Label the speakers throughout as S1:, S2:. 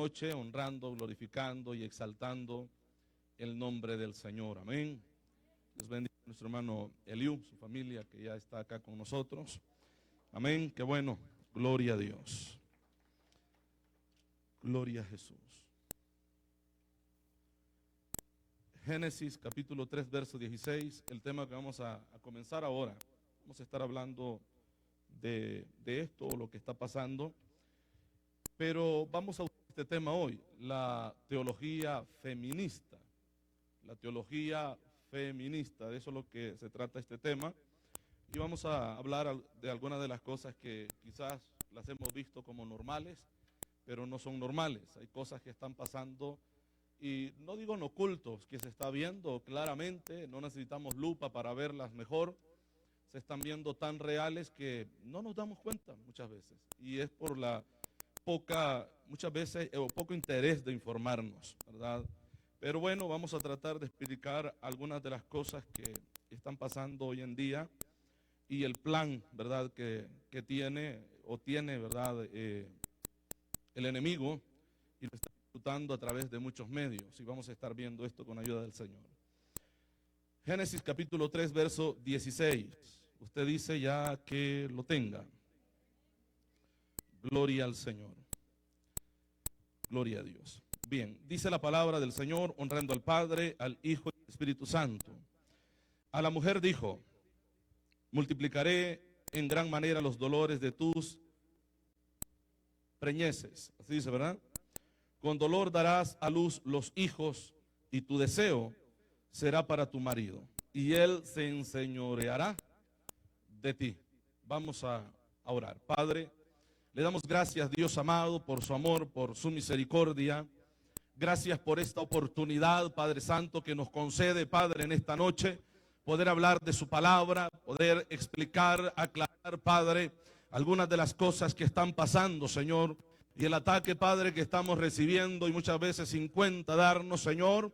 S1: noche honrando, glorificando y exaltando el nombre del Señor. Amén. Dios bendiga a nuestro hermano Eliú, su familia que ya está acá con nosotros. Amén. Qué bueno. Gloria a Dios. Gloria a Jesús. Génesis capítulo 3 verso 16, el tema que vamos a comenzar ahora. Vamos a estar hablando de esto, lo que está pasando, pero vamos a usar este tema hoy, la teología feminista. La teología feminista, de eso es lo que se trata este tema. Y vamos a hablar de algunas de las cosas que quizás las hemos visto como normales, pero no son normales. Hay cosas que están pasando, y no digo en ocultos, que se está viendo claramente, no necesitamos lupa para verlas mejor. Se están viendo tan reales que no nos damos cuenta muchas veces. Y es por la muchas veces, poco interés de informarnos, ¿verdad? Pero bueno, vamos a tratar de explicar algunas de las cosas que están pasando hoy en día y el plan, ¿verdad?, que tiene, ¿verdad?, el enemigo, y lo está ejecutando a través de muchos medios, y vamos a estar viendo esto con ayuda del Señor. Génesis capítulo 3, verso 16. Usted dice ya que lo tenga. Gloria al Señor. Gloria a Dios. Bien, dice la palabra del Señor, honrando al Padre, al Hijo y al Espíritu Santo. A la mujer dijo: multiplicaré en gran manera los dolores de tus preñeces. Así dice, ¿verdad? Con dolor darás a luz los hijos, y tu deseo será para tu marido, y él se enseñoreará de ti. Vamos a orar. Padre, le damos gracias, Dios amado, por su amor, por su misericordia. Gracias por esta oportunidad, Padre Santo, que nos concede, Padre, en esta noche, poder hablar de su palabra, poder explicar, aclarar, Padre, algunas de las cosas que están pasando, Señor, y el ataque, Padre, que estamos recibiendo y muchas veces sin cuenta darnos, Señor.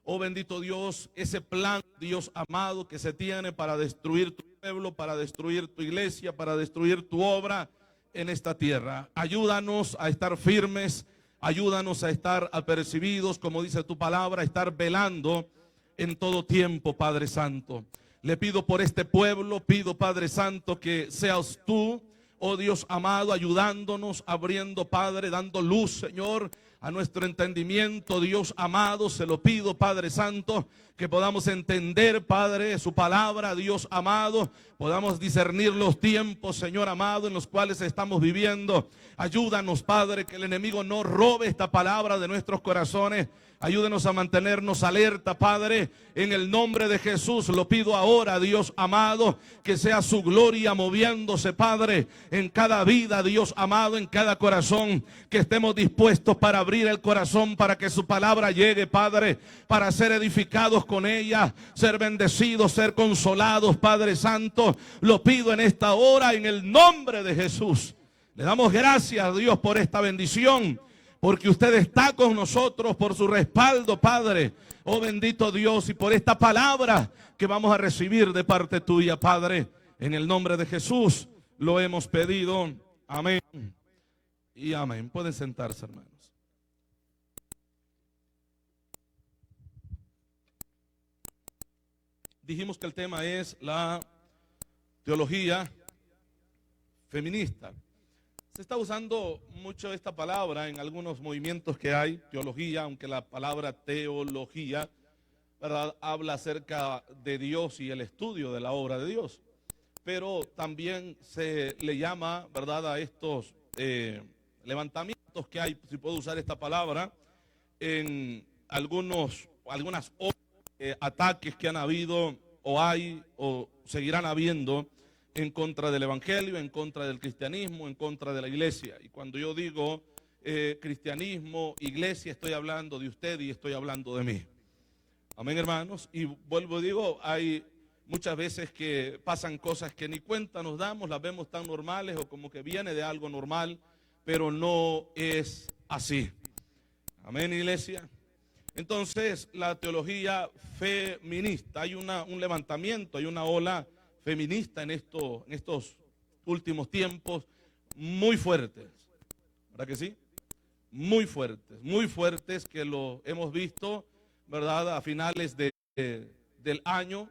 S1: Oh bendito Dios, ese plan, Dios amado, que se tiene para destruir tu pueblo, para destruir tu iglesia, para destruir tu obra en esta tierra. Ayúdanos a estar firmes, ayúdanos a estar apercibidos, como dice tu palabra, a estar velando en todo tiempo, Padre Santo. Le pido por este pueblo, pido, Padre Santo, que seas tú, oh Dios amado, ayudándonos, abriendo, Padre, dando luz, Señor, a nuestro entendimiento, Dios amado. Se lo pido, Padre Santo, que podamos entender, Padre, su palabra, Dios amado, podamos discernir los tiempos, Señor amado, en los cuales estamos viviendo. Ayúdanos, Padre, que el enemigo no robe esta palabra de nuestros corazones. Ayúdenos a mantenernos alerta, Padre, en el nombre de Jesús. Lo pido ahora, Dios amado, que sea su gloria moviéndose, Padre, en cada vida, Dios amado, en cada corazón, que estemos dispuestos para abrir el corazón, para que su palabra llegue, Padre, para ser edificados con ella, ser bendecidos, ser consolados, Padre Santo. Lo pido en esta hora, en el nombre de Jesús. Le damos gracias a Dios por esta bendición, porque usted está con nosotros, por su respaldo, Padre. Oh bendito Dios, y por esta palabra que vamos a recibir de parte tuya, Padre. En el nombre de Jesús lo hemos pedido. Amén y amén. Pueden sentarse, hermanos. Dijimos que el tema es la teología feminista. Se está usando mucho esta palabra en algunos movimientos que hay, teología, aunque la palabra teología, ¿verdad?, habla acerca de Dios y el estudio de la obra de Dios. Pero también se le llama, ¿verdad?, a estos levantamientos que hay, si puedo usar esta palabra, en algunas ataques que han habido o hay o seguirán habiendo en contra del evangelio, en contra del cristianismo, en contra de la iglesia. Y cuando yo digo cristianismo, iglesia, estoy hablando de usted y estoy hablando de mí. Amén, hermanos. Y vuelvo y digo, hay muchas veces que pasan cosas que ni cuenta nos damos, las vemos tan normales o como que viene de algo normal, pero no es así. Amén, iglesia. Entonces, la teología feminista, hay un levantamiento, hay una ola feminista en estos últimos tiempos muy fuertes, ¿verdad que sí? muy fuertes que lo hemos visto, ¿verdad? A finales del año,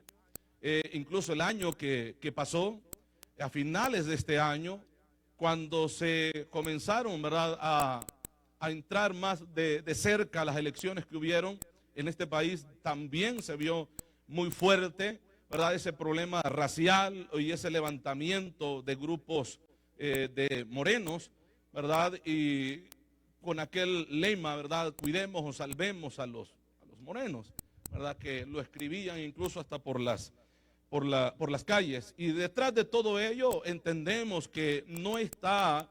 S1: incluso el año que pasó, a finales de este año, cuando se comenzaron, ¿verdad?, a entrar más de cerca las elecciones que hubieron en este país, también se vio muy fuerte, ¿verdad?, ese problema racial y ese levantamiento de grupos de morenos, ¿verdad? Y con aquel lema, ¿verdad?, cuidemos o salvemos a los morenos, ¿verdad?, que lo escribían incluso hasta por las calles. Y detrás de todo ello entendemos que no está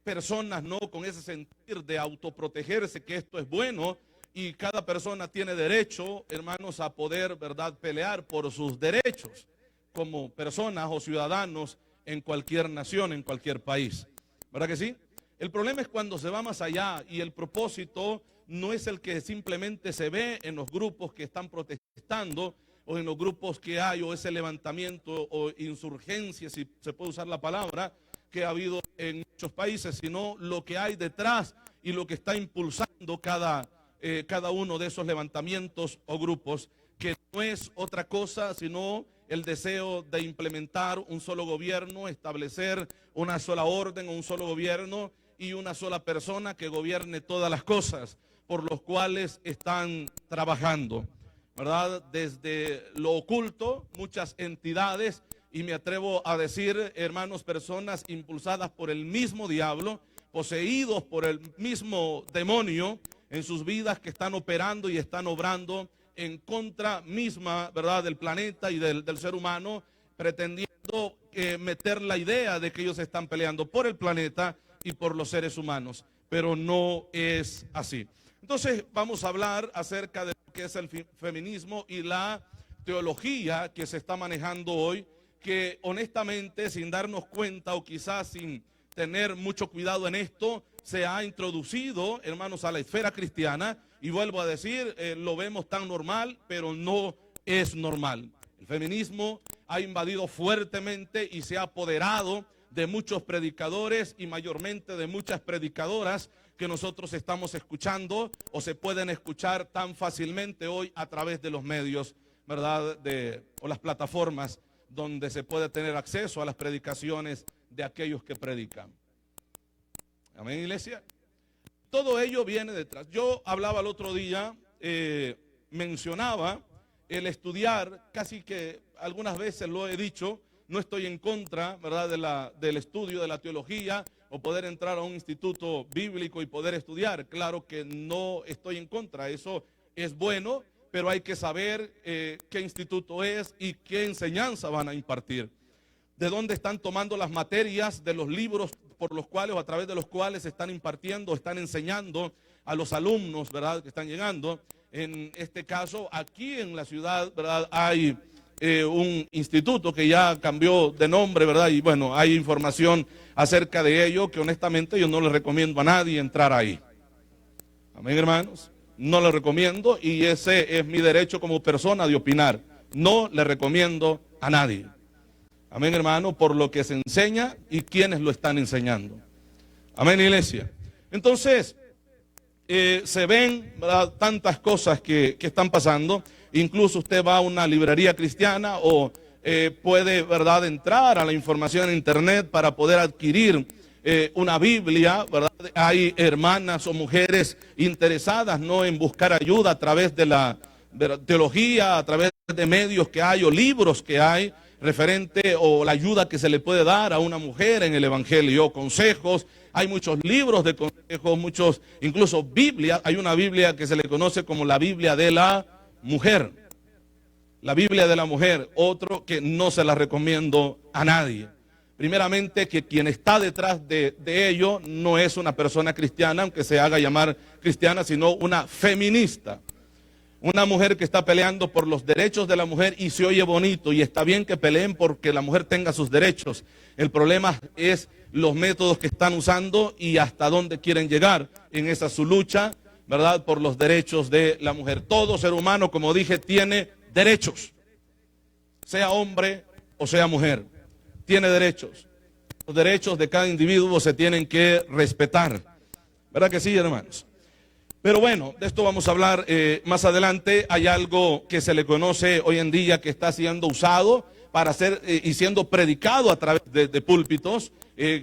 S1: personas, ¿no?, con ese sentir de autoprotegerse, que esto es bueno, y cada persona tiene derecho, hermanos, a poder, ¿verdad?, pelear por sus derechos como personas o ciudadanos en cualquier nación, en cualquier país. ¿Verdad que sí? El problema es cuando se va más allá y el propósito no es el que simplemente se ve en los grupos que están protestando o en los grupos que hay, o ese levantamiento o insurgencia, si se puede usar la palabra, que ha habido en muchos países, sino lo que hay detrás y lo que está impulsando cada uno de esos levantamientos o grupos, que no es otra cosa sino el deseo de implementar un solo gobierno, establecer una sola orden, un solo gobierno y una sola persona que gobierne todas las cosas por los cuales están trabajando, ¿verdad? Desde lo oculto, muchas entidades, y me atrevo a decir, hermanos, personas impulsadas por el mismo diablo, poseídos por el mismo demonio en sus vidas, que están operando y están obrando en contra misma, ¿verdad?, del planeta y del ser humano, pretendiendo meter la idea de que ellos están peleando por el planeta y por los seres humanos, pero no es así. Entonces vamos a hablar acerca de lo que es el feminismo y la teología que se está manejando hoy, que honestamente, sin darnos cuenta o quizás sin tener mucho cuidado en esto, se ha introducido, hermanos, a la esfera cristiana, y vuelvo a decir, lo vemos tan normal, pero no es normal. El feminismo ha invadido fuertemente y se ha apoderado de muchos predicadores y mayormente de muchas predicadoras que nosotros estamos escuchando o se pueden escuchar tan fácilmente hoy a través de los medios, ¿verdad?, o las plataformas donde se puede tener acceso a las predicaciones de aquellos que predican. Amén, iglesia. Todo ello viene detrás. Yo hablaba el otro día, mencionaba el estudiar, casi que algunas veces lo he dicho, no estoy en contra, ¿verdad?, del estudio de la teología o poder entrar a un instituto bíblico y poder estudiar. Claro que no estoy en contra, eso es bueno, pero hay que saber qué instituto es y qué enseñanza van a impartir. De dónde están tomando las materias de los libros por los cuales o a través de los cuales están impartiendo, están enseñando a los alumnos, ¿verdad?, que están llegando. En este caso, aquí en la ciudad, ¿verdad?, hay un instituto que ya cambió de nombre, ¿verdad? Y bueno, hay información acerca de ello que honestamente yo no le recomiendo a nadie entrar ahí. Amén, hermanos. No le recomiendo, y ese es mi derecho como persona de opinar. No le recomiendo a nadie. Amén, hermano, por lo que se enseña y quienes lo están enseñando. Amén, iglesia. Entonces, se ven, ¿verdad?, tantas cosas que están pasando. Incluso usted va a una librería cristiana o puede, ¿verdad?, entrar a la información en internet para poder adquirir una Biblia, ¿verdad? Hay hermanas o mujeres interesadas, ¿no?, en buscar ayuda a través de la teología, a través de medios que hay o libros que hay referente o la ayuda que se le puede dar a una mujer en el evangelio, consejos. Hay muchos libros de consejos, muchos, incluso Biblias. Hay una Biblia que se le conoce como la Biblia de la mujer. La Biblia de la mujer, otro que no se la recomiendo a nadie. Primeramente, que quien está detrás de ello no es una persona cristiana, aunque se haga llamar cristiana, sino una feminista. Una mujer que está peleando por los derechos de la mujer, y se oye bonito y está bien que peleen porque la mujer tenga sus derechos. El problema es los métodos que están usando y hasta dónde quieren llegar en esa su lucha, ¿verdad?, por los derechos de la mujer. Todo ser humano, como dije, tiene derechos, sea hombre o sea mujer, tiene derechos. Los derechos de cada individuo se tienen que respetar. ¿Verdad que sí, hermanos? Pero bueno, de esto vamos a hablar más adelante. Hay algo que se le conoce hoy en día que está siendo usado para ser y siendo predicado a través de púlpitos.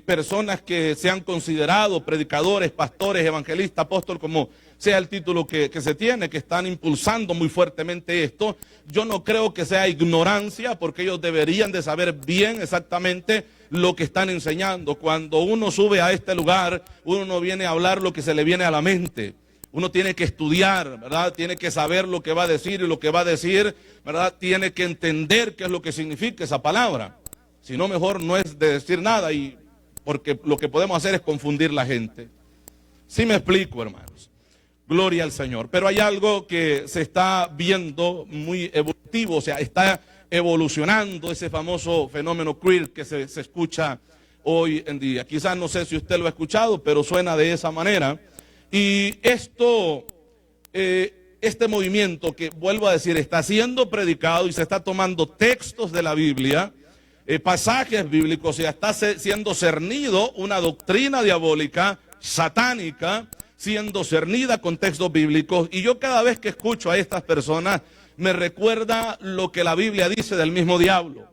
S1: Personas que se han considerado predicadores, pastores, evangelistas, apóstoles, como sea el título que se tiene, que están impulsando muy fuertemente esto. Yo no creo que sea ignorancia, porque ellos deberían de saber bien exactamente lo que están enseñando. Cuando uno sube a este lugar, uno no viene a hablar lo que se le viene a la mente. Uno tiene que estudiar, ¿verdad? Tiene que saber lo que va a decir, y lo que va a decir, ¿verdad? Tiene que entender qué es lo que significa esa palabra. Si no, mejor no es de decir nada, y porque lo que podemos hacer es confundir la gente. Sí me explico, hermanos. Gloria al Señor. Pero hay algo que se está viendo muy evolutivo, o sea, está evolucionando ese famoso fenómeno queer que se escucha hoy en día. Quizás no sé si usted lo ha escuchado, pero suena de esa manera. Y esto, este movimiento que, vuelvo a decir, está siendo predicado y se está tomando textos de la Biblia, pasajes bíblicos, y está siendo cernido una doctrina diabólica, satánica, siendo cernida con textos bíblicos. Y yo cada vez que escucho a estas personas, me recuerda lo que la Biblia dice del mismo diablo.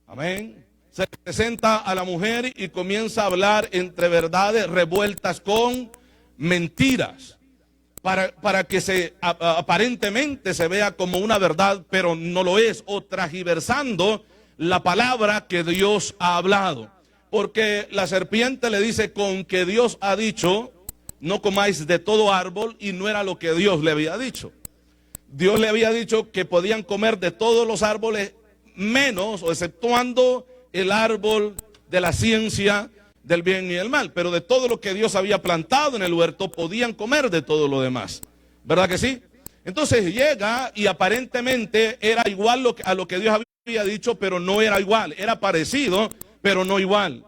S1: Amén. Se presenta a la mujer y comienza a hablar entre verdades revueltas con mentiras, para que aparentemente se vea como una verdad, pero no lo es, o transgiversando la palabra que Dios ha hablado. Porque la serpiente le dice: con que Dios ha dicho, no comáis de todo árbol, y no era lo que Dios le había dicho. Dios le había dicho que podían comer de todos los árboles, menos o exceptuando el árbol de la ciencia del bien y el mal, pero de todo lo que Dios había plantado en el huerto podían comer de todo lo demás, ¿verdad que sí? Entonces llega y aparentemente era igual a lo que Dios había dicho, pero no era igual, era parecido, pero no igual.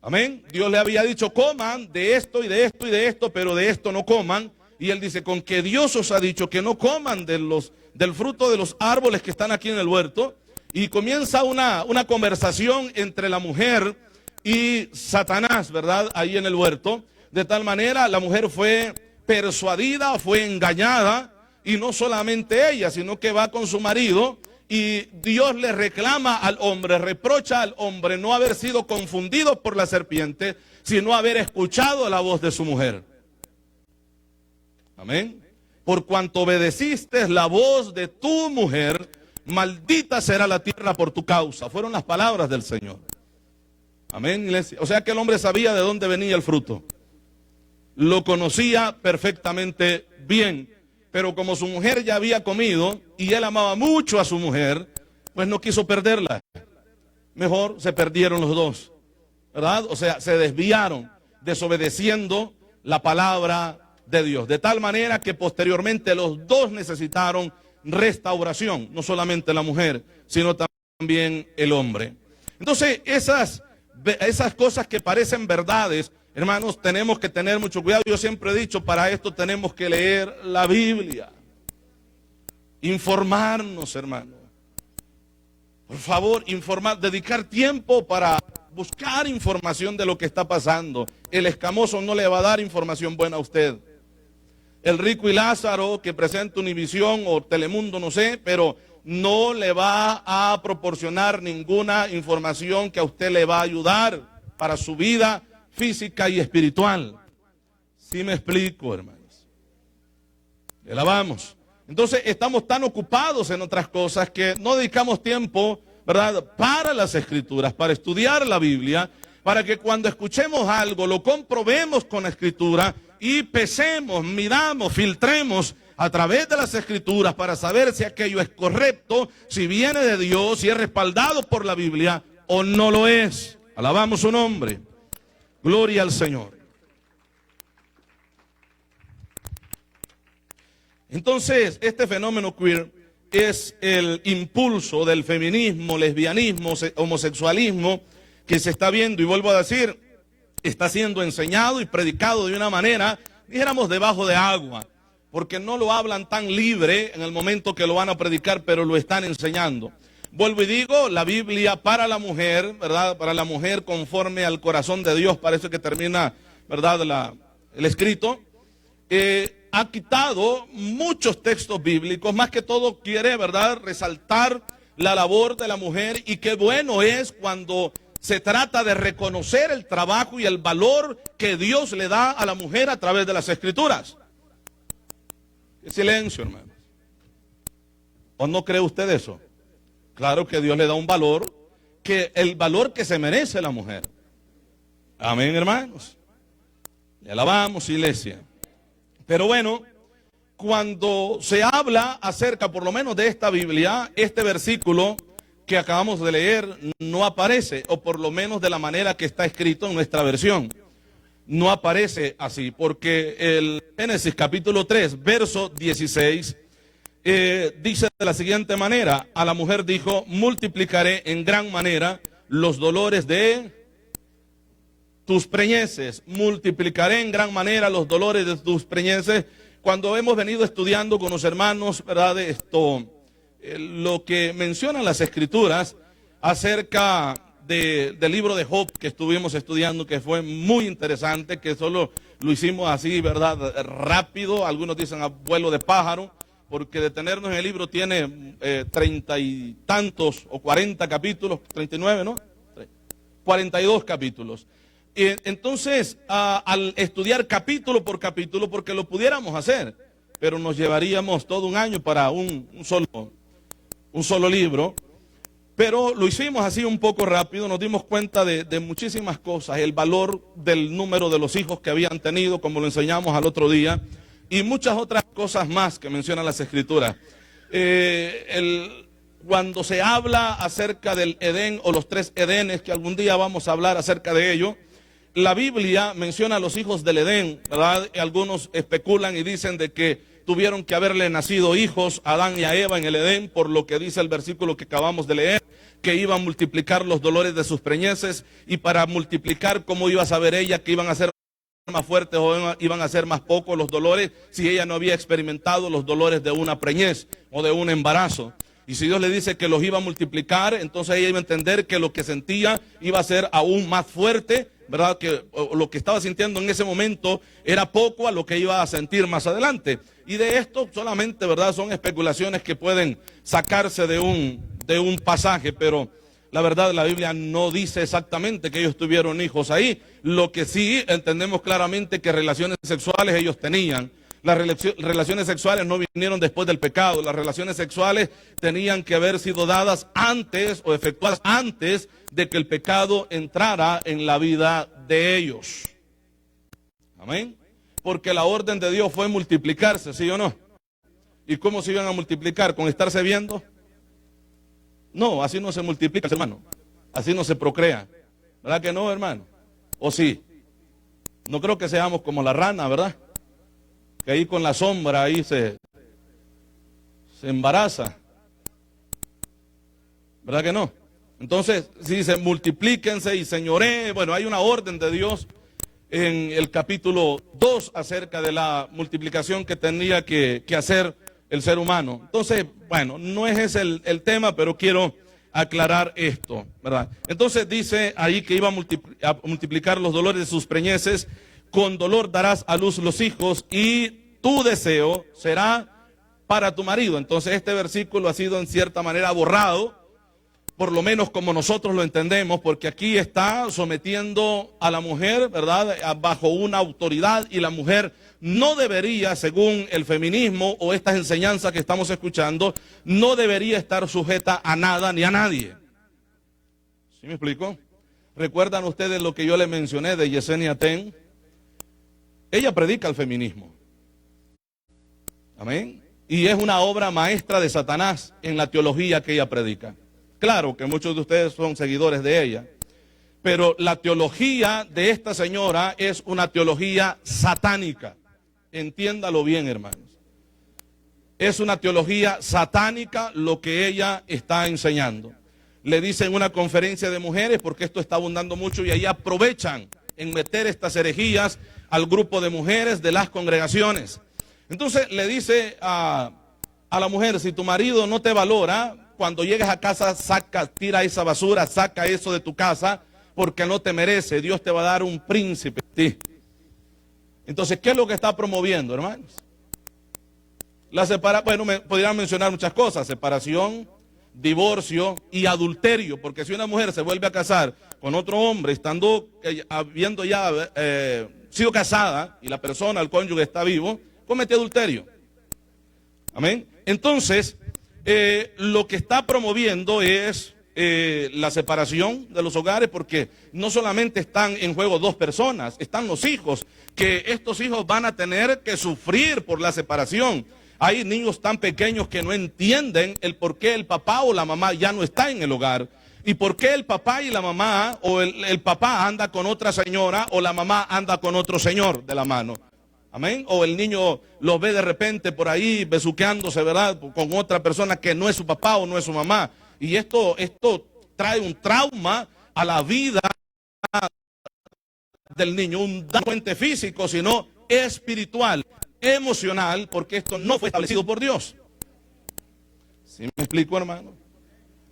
S1: Amén. Dios le había dicho: coman de esto y de esto y de esto, pero de esto no coman. Y él dice: con que Dios os ha dicho que no coman del fruto de los árboles que están aquí en el huerto. Y comienza una conversación entre la mujer y Satanás, ¿verdad? Ahí en el huerto. De tal manera la mujer fue persuadida, fue engañada, y no solamente ella, sino que va con su marido, y Dios le reclama al hombre, reprocha al hombre no haber sido confundido por la serpiente, sino haber escuchado la voz de su mujer. Amén. Por cuanto obedeciste la voz de tu mujer, maldita será la tierra por tu causa. Fueron las palabras del Señor. Amén, iglesia. O sea que el hombre sabía de dónde venía el fruto. Lo conocía perfectamente bien. Pero como su mujer ya había comido y él amaba mucho a su mujer, pues no quiso perderla. Mejor se perdieron los dos, ¿verdad? O sea, se desviaron, desobedeciendo la palabra de Dios. De tal manera que posteriormente los dos necesitaron restauración. No solamente la mujer, sino también el hombre. Entonces, esas cosas que parecen verdades, hermanos, tenemos que tener mucho cuidado. Yo siempre he dicho, para esto tenemos que leer la Biblia, informarnos, hermano. Por favor, informar, dedicar tiempo para buscar información de lo que está pasando. El escamoso no le va a dar información buena a usted. El Rico y Lázaro, que presenta Univisión o Telemundo, no sé, pero no le va a proporcionar ninguna información que a usted le va a ayudar para su vida física y espiritual. ¿Sí me explico, hermanos? Le alabamos. Entonces estamos tan ocupados en otras cosas que no dedicamos tiempo, ¿verdad?, para las Escrituras, para estudiar la Biblia, para que cuando escuchemos algo lo comprobemos con la Escritura y pesemos, miramos, filtremos a través de las Escrituras para saber si aquello es correcto, si viene de Dios, si es respaldado por la Biblia o no lo es. Alabamos su nombre. Gloria al Señor. Entonces, este fenómeno queer es el impulso del feminismo, lesbianismo, homosexualismo que se está viendo, y vuelvo a decir, está siendo enseñado y predicado de una manera, dijéramos, debajo de agua, porque no lo hablan tan libre en el momento que lo van a predicar, pero lo están enseñando. Vuelvo y digo, la Biblia para la mujer, ¿verdad? Para la mujer conforme al corazón de Dios, parece que termina, ¿verdad?, el escrito, ha quitado muchos textos bíblicos, más que todo quiere, ¿verdad?, resaltar la labor de la mujer, y qué bueno es cuando se trata de reconocer el trabajo y el valor que Dios le da a la mujer a través de las Escrituras. Qué silencio, hermanos. ¿O no cree usted eso? Claro que Dios le da un valor, el valor que se merece la mujer. Amén, hermanos. Le alabamos, iglesia. Pero bueno, cuando se habla acerca, por lo menos de esta Biblia, este versículo que acabamos de leer no aparece, o por lo menos de la manera que está escrito en nuestra versión. No aparece así, porque el Génesis capítulo 3, verso 16, dice de la siguiente manera: a la mujer dijo, multiplicaré en gran manera los dolores de tus preñeces, multiplicaré en gran manera los dolores de tus preñeces. Cuando hemos venido estudiando con los hermanos, ¿verdad?, lo que mencionan las Escrituras acerca del libro de Job que estuvimos estudiando, que fue muy interesante, que solo lo hicimos así, ¿verdad?, rápido, algunos dicen a vuelo de pájaro, porque detenernos en el libro tiene 30 y tantos o 40 capítulos, 39, ¿no? 42 capítulos. Entonces, al estudiar capítulo por capítulo, porque lo pudiéramos hacer, pero nos llevaríamos todo un año para un solo libro, pero lo hicimos así un poco rápido, nos dimos cuenta de muchísimas cosas, el valor del número de los hijos que habían tenido, como lo enseñamos al otro día, y muchas otras cosas más que mencionan las Escrituras. Cuando se habla acerca del Edén o los 3 Edenes, que algún día vamos a hablar acerca de ello, la Biblia menciona a los hijos del Edén, ¿verdad? Algunos especulan y dicen de que tuvieron que haberle nacido hijos a Adán y a Eva en el Edén, por lo que dice el versículo que acabamos de leer, que iba a multiplicar los dolores de sus preñeces, y para multiplicar, ¿cómo iba a saber ella que iban a ser más fuertes o iban a ser más pocos los dolores si ella no había experimentado los dolores de una preñez o de un embarazo? Y si Dios le dice que los iba a multiplicar, entonces ella iba a entender que lo que sentía iba a ser aún más fuerte, ¿verdad? Que lo que estaba sintiendo en ese momento era poco a lo que iba a sentir más adelante. Y de esto solamente, ¿verdad?, son especulaciones que pueden sacarse de un pasaje, pero la verdad la Biblia no dice exactamente que ellos tuvieron hijos ahí. Lo que sí entendemos claramente que relaciones sexuales ellos tenían. Las relaciones sexuales no vinieron después del pecado. Las relaciones sexuales tenían que haber sido dadas antes o efectuadas antes de que el pecado entrara en la vida de ellos. Amén. Porque la orden de Dios fue multiplicarse, ¿sí o no? ¿Y cómo se iban a multiplicar? ¿Con estarse viendo? No, así no se multiplica, hermano. Así no se procrea. ¿Verdad que no, hermano? ¿O sí? No creo que seamos como la rana, ¿verdad? Que ahí con la sombra ahí se embaraza. ¿Verdad que no? Entonces, si dice multiplíquense y señoreen, bueno, hay una orden de Dios en el capítulo 2 acerca de la multiplicación que tenía que hacer el ser humano. Entonces, bueno, no es ese el tema, pero quiero aclarar esto, ¿verdad? Entonces dice ahí que iba a multiplicar los dolores de sus preñeces. Con dolor darás a luz los hijos y tu deseo será para tu marido. Entonces este versículo ha sido en cierta manera borrado, por lo menos como nosotros lo entendemos, porque aquí está sometiendo a la mujer, ¿verdad?, bajo una autoridad, y la mujer no debería, según el feminismo o estas enseñanzas que estamos escuchando, no debería estar sujeta a nada ni a nadie. ¿Sí me explico? ¿Recuerdan ustedes lo que yo les mencioné de Yesenia Ten? Ella predica el feminismo. Amén. Y es una obra maestra de Satanás en la teología que ella predica. Claro que muchos de ustedes son seguidores de ella, pero la teología de esta señora es una teología satánica. Entiéndalo bien, hermanos. Es una teología satánica lo que ella está enseñando. Le dice en una conferencia de mujeres, porque esto está abundando mucho, y ahí aprovechan en meter estas herejías al grupo de mujeres de las congregaciones. Entonces le dice a la mujer: si tu marido no te valora, cuando llegues a casa, tira esa basura, saca eso de tu casa, porque no te merece. Dios te va a dar un príncipe a ti. Entonces, ¿qué es lo que está promoviendo, hermanos? Bueno, podrían mencionar muchas cosas: separación, divorcio y adulterio, porque si una mujer se vuelve a casar con otro hombre, habiendo ya sido casada, y la persona, el cónyuge, está vivo, comete adulterio. Amén. Entonces, lo que está promoviendo es la separación de los hogares, porque no solamente están en juego dos personas, están los hijos, que estos hijos van a tener que sufrir por la separación. Hay niños tan pequeños que no entienden el por qué el papá o la mamá ya no está en el hogar, y por qué el papá y la mamá, o el papá anda con otra señora, o la mamá anda con otro señor de la mano. Amén. O el niño lo ve de repente por ahí besuqueándose, ¿verdad?, con otra persona que no es su papá o no es su mamá. Y esto trae un trauma a la vida del niño, un daño físico, sino espiritual, emocional, porque esto no fue establecido por Dios. ¿Sí me explico, hermano?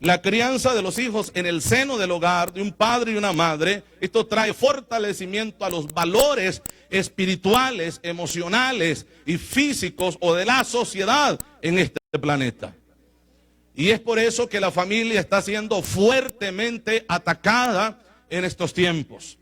S1: La crianza de los hijos en el seno del hogar de un padre y una madre, esto trae fortalecimiento a los valores espirituales, emocionales y físicos o de la sociedad en este planeta. Y es por eso que la familia está siendo fuertemente atacada en estos tiempos.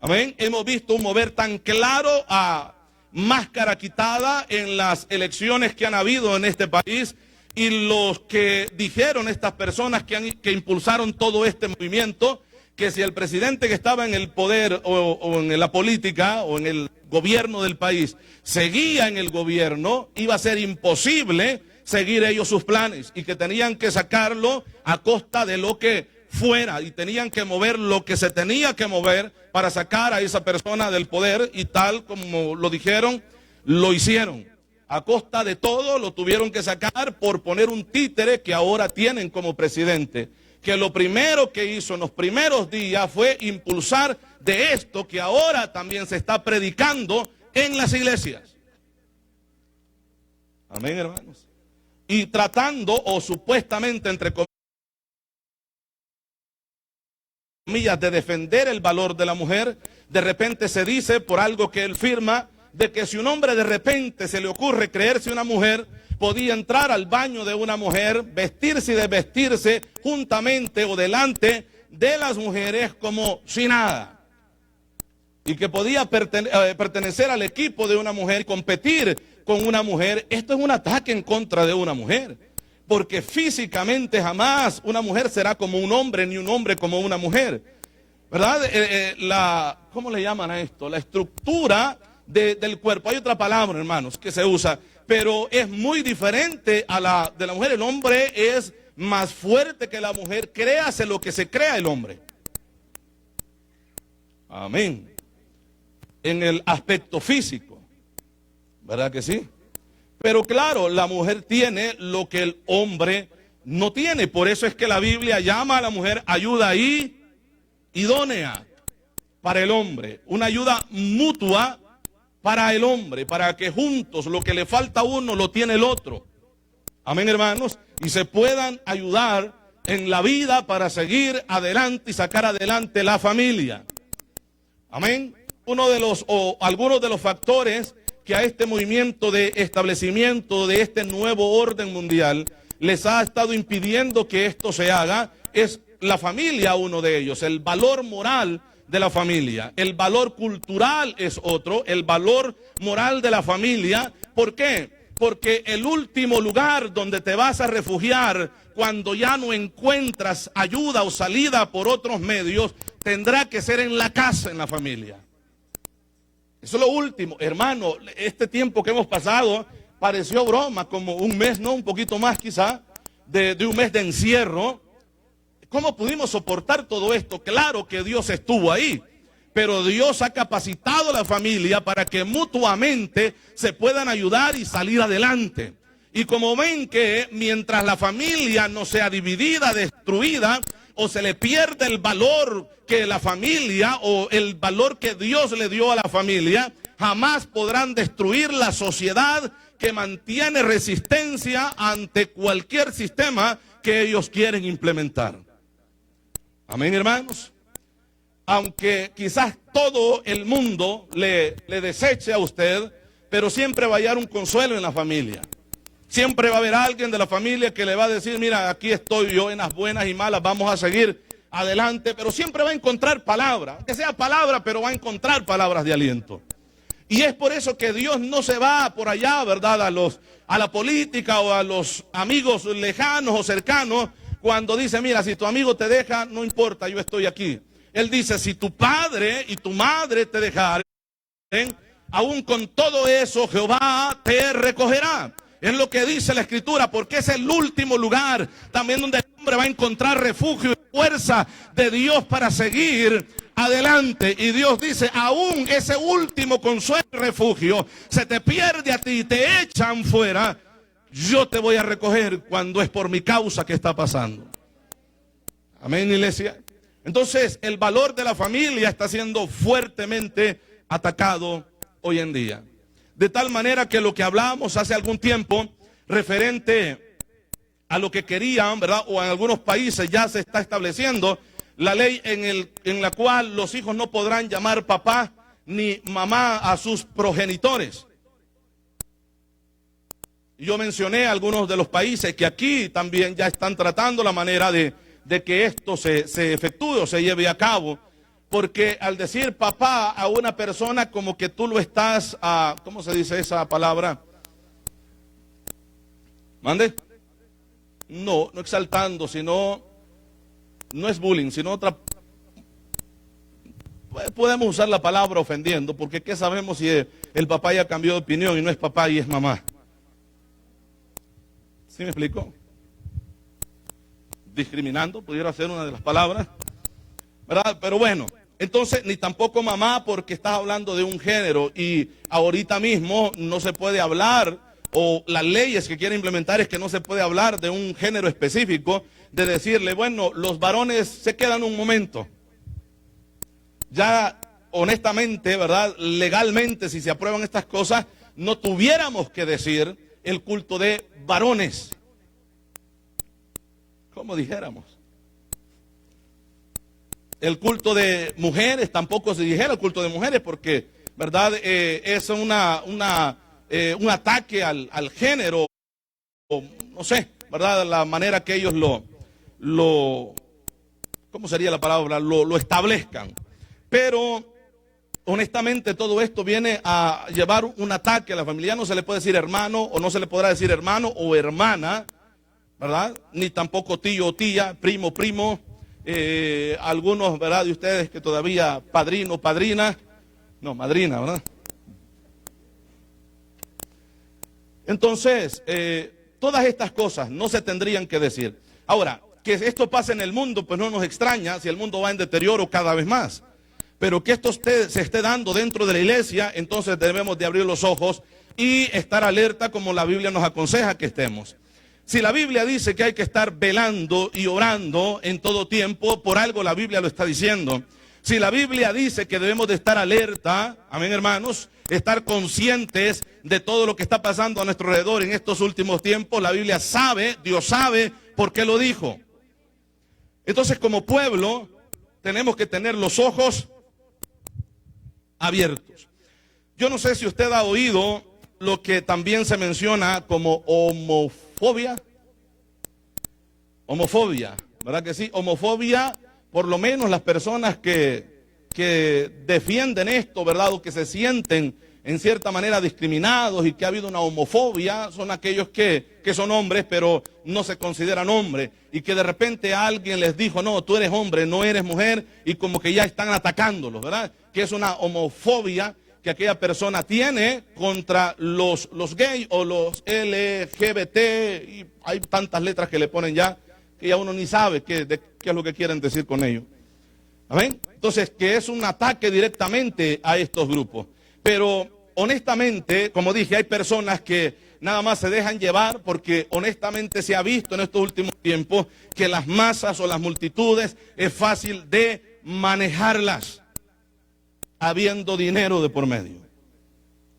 S1: Amén. Hemos visto un mover tan claro a máscara quitada en las elecciones que han habido en este país, y los que dijeron, estas personas que impulsaron todo este movimiento, que si el presidente que estaba en el poder o en la política o en el gobierno del país seguía en el gobierno, iba a ser imposible seguir ellos sus planes, y que tenían que sacarlo a costa de lo que fuera, y tenían que mover lo que se tenía que mover para sacar a esa persona del poder, y tal como lo dijeron, lo hicieron. A costa de todo lo tuvieron que sacar por poner un títere que ahora tienen como presidente, que lo primero que hizo en los primeros días fue impulsar de esto que ahora también se está predicando en las iglesias. Amén, hermanos. Y tratando, o supuestamente, entre comillas, de defender el valor de la mujer, de repente se dice, por algo que él firma, de que si un hombre de repente se le ocurre creerse una mujer, podía entrar al baño de una mujer, vestirse y desvestirse juntamente o delante de las mujeres como si nada, y que podía pertenecer al equipo de una mujer, competir con una mujer. Esto es un ataque en contra de una mujer, porque físicamente jamás una mujer será como un hombre, ni un hombre como una mujer, ¿verdad? ¿Cómo le llaman a esto? La estructura del cuerpo. Hay otra palabra, hermanos, que se usa, pero es muy diferente a la de la mujer. El hombre es más fuerte que la mujer, créase lo que se crea el hombre. Amén. En el aspecto físico, ¿verdad que sí? Pero claro, la mujer tiene lo que el hombre no tiene. Por eso es que la Biblia llama a la mujer ayuda idónea para el hombre, una ayuda mutua para el hombre, para que juntos lo que le falta a uno lo tiene el otro. Amén, hermanos, y se puedan ayudar en la vida para seguir adelante y sacar adelante la familia. Amén. Algunos de los factores que a este movimiento de establecimiento de este nuevo orden mundial les ha estado impidiendo que esto se haga, es la familia uno de ellos, el valor moral de la familia. El valor cultural es otro, el valor moral de la familia. ¿Por qué? Porque el último lugar donde te vas a refugiar cuando ya no encuentras ayuda o salida por otros medios, tendrá que ser en la casa, en la familia. Eso es lo último, hermano. Este tiempo que hemos pasado pareció broma, como un mes, no, un poquito más quizá, de un mes de encierro. ¿Cómo pudimos soportar todo esto? Claro que Dios estuvo ahí, pero Dios ha capacitado a la familia para que mutuamente se puedan ayudar y salir adelante. Y como ven que mientras la familia no sea dividida, destruida, o se le pierde el valor que la familia o el valor que Dios le dio a la familia, jamás podrán destruir la sociedad que mantiene resistencia ante cualquier sistema que ellos quieren implementar. Amén, hermanos. aunque quizás todo el mundo le deseche a usted, pero siempre va a hallar un consuelo en la familia. Siempre va a haber alguien de la familia que le va a decir, mira, aquí estoy yo en las buenas y malas, vamos a seguir adelante, pero siempre va a encontrar palabras, que sea palabra, pero va a encontrar palabras de aliento. Y es por eso que Dios no se va por allá, ¿verdad?, a la política o a los amigos lejanos o cercanos, cuando dice, mira, si tu amigo te deja, no importa, yo estoy aquí. Él dice, si tu padre y tu madre te dejaren, aún con todo eso Jehová te recogerá. Es lo que dice la Escritura, porque es el último lugar también donde el hombre va a encontrar refugio y fuerza de Dios para seguir adelante. Y Dios dice, aún ese último consuelo y refugio se te pierde a ti y te echan fuera, yo te voy a recoger cuando es por mi causa que está pasando. Amén, iglesia. Entonces, el valor de la familia está siendo fuertemente atacado hoy en día. De tal manera que lo que hablábamos hace algún tiempo referente a lo que querían, ¿verdad? O en algunos países ya se está estableciendo la ley en la cual los hijos no podrán llamar papá ni mamá a sus progenitores. Yo mencioné algunos de los países que aquí también ya están tratando la manera de que esto se efectúe o se lleve a cabo. Porque al decir papá a una persona, como que tú lo estás, ¿cómo se dice esa palabra? ¿Mande? No exaltando, sino, no es bullying, sino otra. Podemos usar la palabra ofendiendo, porque ¿qué sabemos si el papá ya cambió de opinión y no es papá y es mamá? ¿Sí me explico? Discriminando, pudiera ser una de las palabras, ¿verdad? Pero bueno, entonces ni tampoco mamá, porque estás hablando de un género y ahorita mismo no se puede hablar, o las leyes que quiere implementar es que no se puede hablar de un género específico, de decirle, bueno, los varones se quedan un momento. Ya honestamente, ¿verdad? Legalmente, si se aprueban estas cosas, no tuviéramos que decir el culto de varones, como dijéramos. El culto de mujeres tampoco se dijera el culto de mujeres, porque, ¿verdad? Es un ataque al género, o, no sé, ¿verdad? La manera que ellos ¿cómo sería la palabra? Lo establezcan. Pero, honestamente, todo esto viene a llevar un ataque a la familia. No se le puede decir hermano, o no se le podrá decir hermano o hermana, ¿verdad? Ni tampoco tío o tía, primo, primo. Algunos, ¿verdad?, de ustedes que todavía padrino, padrina, no, madrina, ¿verdad? Entonces, todas estas cosas no se tendrían que decir. Ahora, que esto pase en el mundo, pues no nos extraña si el mundo va en deterioro cada vez más. Pero que esto se esté dando dentro de la iglesia, entonces debemos de abrir los ojos y estar alerta como la Biblia nos aconseja que estemos. Si la Biblia dice que hay que estar velando y orando en todo tiempo, por algo la Biblia lo está diciendo. Si la Biblia dice que debemos de estar alerta, amén, hermanos, estar conscientes de todo lo que está pasando a nuestro alrededor en estos últimos tiempos, la Biblia sabe, Dios sabe por qué lo dijo. Entonces, como pueblo, tenemos que tener los ojos abiertos. Yo no sé si usted ha oído lo que también se menciona como homofobia. Homofobia, ¿verdad que sí? Homofobia, por lo menos las personas que defienden esto, ¿verdad? O que se sienten en cierta manera discriminados y que ha habido una homofobia, son aquellos que son hombres pero no se consideran hombres, y que de repente alguien les dijo, no, tú eres hombre, no eres mujer, y como que ya están atacándolos, ¿verdad? Que es una homofobia que aquella persona tiene contra los gays o los LGBT, y hay tantas letras que le ponen ya, que ya uno ni sabe qué es lo que quieren decir con ello. ¿Amén? Entonces, que es un ataque directamente a estos grupos. Pero honestamente, como dije, hay personas que nada más se dejan llevar, porque honestamente se ha visto en estos últimos tiempos que las masas o las multitudes es fácil de manejarlas, habiendo dinero de por medio.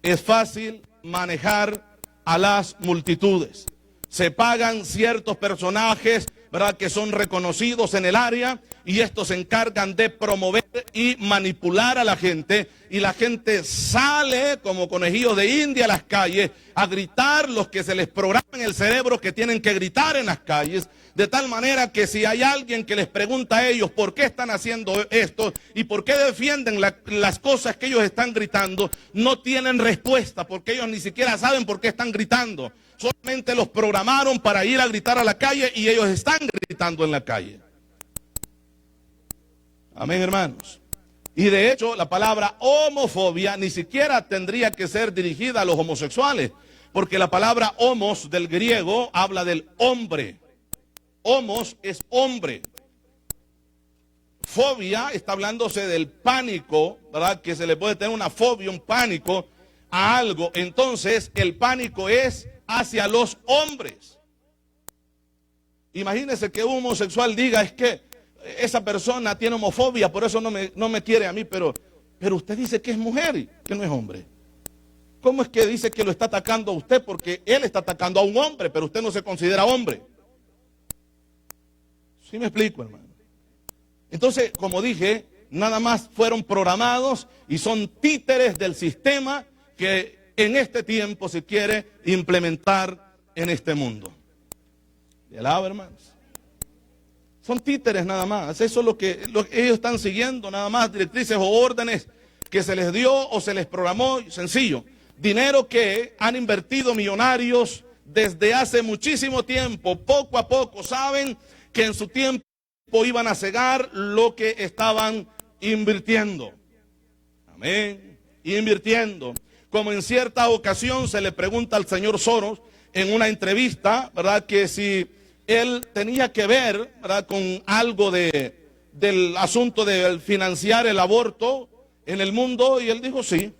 S1: Es fácil manejar a las multitudes. Se pagan ciertos personajes ¿verdad?, que son reconocidos en el área, y estos se encargan de promover y manipular a la gente, y la gente sale como conejillos de India a las calles a gritar los que se les programa en el cerebro que tienen que gritar en las calles, de tal manera que si hay alguien que les pregunta a ellos por qué están haciendo esto y por qué defienden las cosas que ellos están gritando, no tienen respuesta, porque ellos ni siquiera saben por qué están gritando. Solamente los programaron para ir a gritar a la calle y ellos están gritando en la calle. Amén, hermanos. Y de hecho, la palabra homofobia ni siquiera tendría que ser dirigida a los homosexuales, porque la palabra homos del griego habla del hombre. Homos es hombre. Fobia está hablándose del pánico, ¿verdad? Que se le puede tener una fobia, un pánico a algo. Entonces, el pánico es hacia los hombres. Imagínense que un homosexual diga, es que esa persona tiene homofobia, por eso no me quiere a mí, pero usted dice que es mujer y que no es hombre. ¿Cómo es que dice que lo está atacando a usted? Porque él está atacando a un hombre, pero usted no se considera hombre. ¿Sí me explico, hermano? Entonces, como dije, nada más fueron programados y son títeres del sistema que en este tiempo se quiere implementar en este mundo. ¿Y alaba, hermanos? Son títeres nada más. Eso es lo que ellos están siguiendo, nada más, directrices o órdenes que se les dio o se les programó, sencillo. Dinero que han invertido millonarios desde hace muchísimo tiempo, poco a poco, saben que en su tiempo iban a cegar lo que estaban invirtiendo. Amén. Invirtiendo. Como en cierta ocasión se le pregunta al señor Soros en una entrevista, ¿verdad?, que si él tenía que ver, ¿verdad?, con algo del asunto de financiar el aborto en el mundo, y él dijo sí.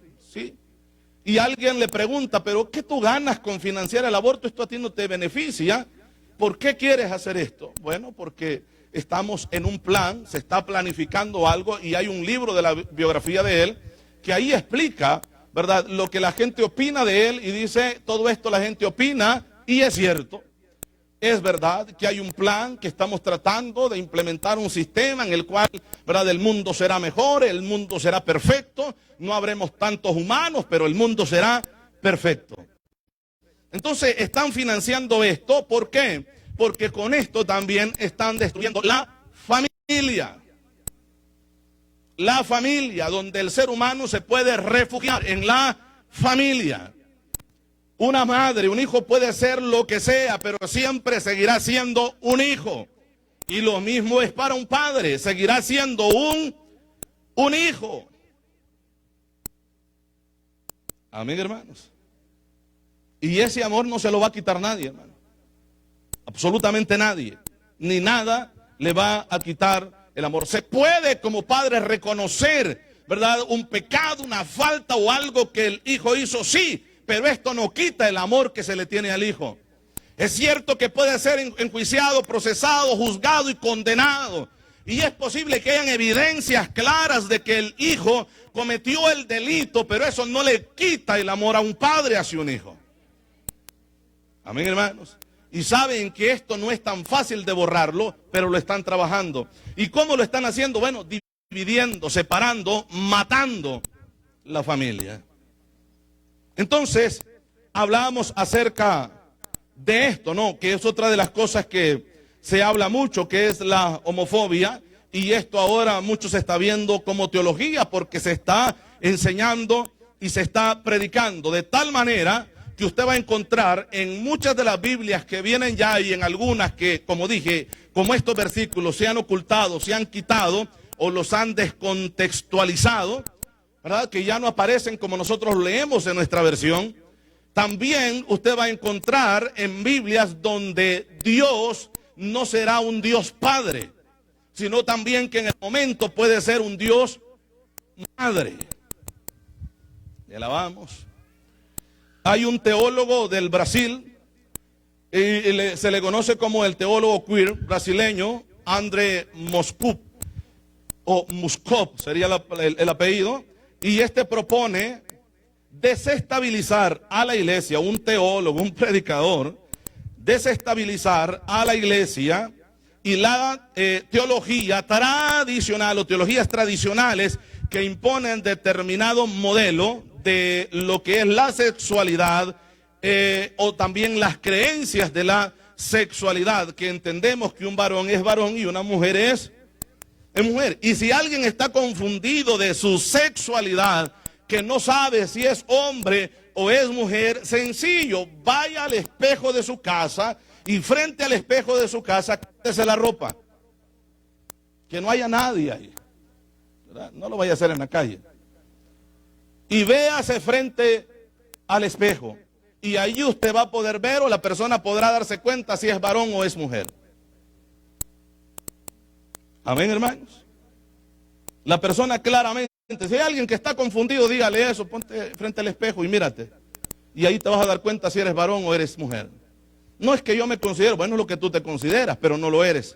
S1: Y alguien le pregunta, pero ¿qué tú ganas con financiar el aborto? Esto a ti no te beneficia. ¿Por qué quieres hacer esto? Bueno, porque estamos en un plan, se está planificando algo, y hay un libro de la biografía de él que ahí explica, ¿verdad?, lo que la gente opina de él, y dice, todo esto la gente opina, y es cierto. Es verdad que hay un plan, que estamos tratando de implementar un sistema en el cual, ¿verdad?, el mundo será mejor, el mundo será perfecto, no habremos tantos humanos, pero el mundo será perfecto. Entonces están financiando esto, ¿por qué? Porque con esto también están destruyendo la familia. La familia, donde el ser humano se puede refugiar en la familia. Una madre, un hijo puede ser lo que sea, pero siempre seguirá siendo un hijo. Y lo mismo es para un padre, seguirá siendo un hijo. Amén, hermanos. Y ese amor no se lo va a quitar nadie, hermano. Absolutamente nadie. Ni nada le va a quitar el amor. Se puede como padre reconocer, ¿verdad?, un pecado, una falta o algo que el hijo hizo, sí. Pero esto no quita el amor que se le tiene al hijo. Es cierto que puede ser enjuiciado, procesado, juzgado y condenado. Y es posible que hayan evidencias claras de que el hijo cometió el delito, pero eso no le quita el amor a un padre hacia un hijo. Amén, hermanos. Y saben que esto no es tan fácil de borrarlo, pero lo están trabajando. ¿Y cómo lo están haciendo? Bueno, dividiendo, separando, matando la familia. Entonces, hablábamos acerca de esto, ¿no? Que es otra de las cosas que se habla mucho, que es la homofobia. Y esto ahora mucho se está viendo como teología, porque se está enseñando y se está predicando. De tal manera que usted va a encontrar en muchas de las Biblias que vienen ya, y en algunas que, como dije, como estos versículos se han ocultado, se han quitado o los han descontextualizado, ¿verdad?, que ya no aparecen como nosotros leemos en nuestra versión. También usted va a encontrar en Biblias donde Dios no será un Dios Padre, sino también que en el momento puede ser un Dios Madre. Le alabamos. Hay un teólogo del Brasil, se le conoce como el teólogo queer brasileño, André Moscou, o Muscop sería el apellido, y este propone desestabilizar a la iglesia, un teólogo, un predicador, desestabilizar a la iglesia y la teología tradicional o teologías tradicionales que imponen determinado modelo de lo que es la sexualidad o también las creencias de la sexualidad, que entendemos que un varón es varón y una mujer es mujer. Y si alguien está confundido de su sexualidad, que no sabe si es hombre o es mujer, sencillo, vaya al espejo de su casa y frente al espejo de su casa, quítese la ropa. Que no haya nadie ahí, ¿verdad? No lo vaya a hacer en la calle. Y véase frente al espejo. Y ahí usted va a poder ver, o la persona podrá darse cuenta si es varón o es mujer. Amén, hermanos. La persona claramente, si hay alguien que está confundido, dígale eso, ponte frente al espejo y mírate. Y ahí te vas a dar cuenta si eres varón o eres mujer. No es que yo me considero, bueno, es lo que tú te consideras, pero no lo eres.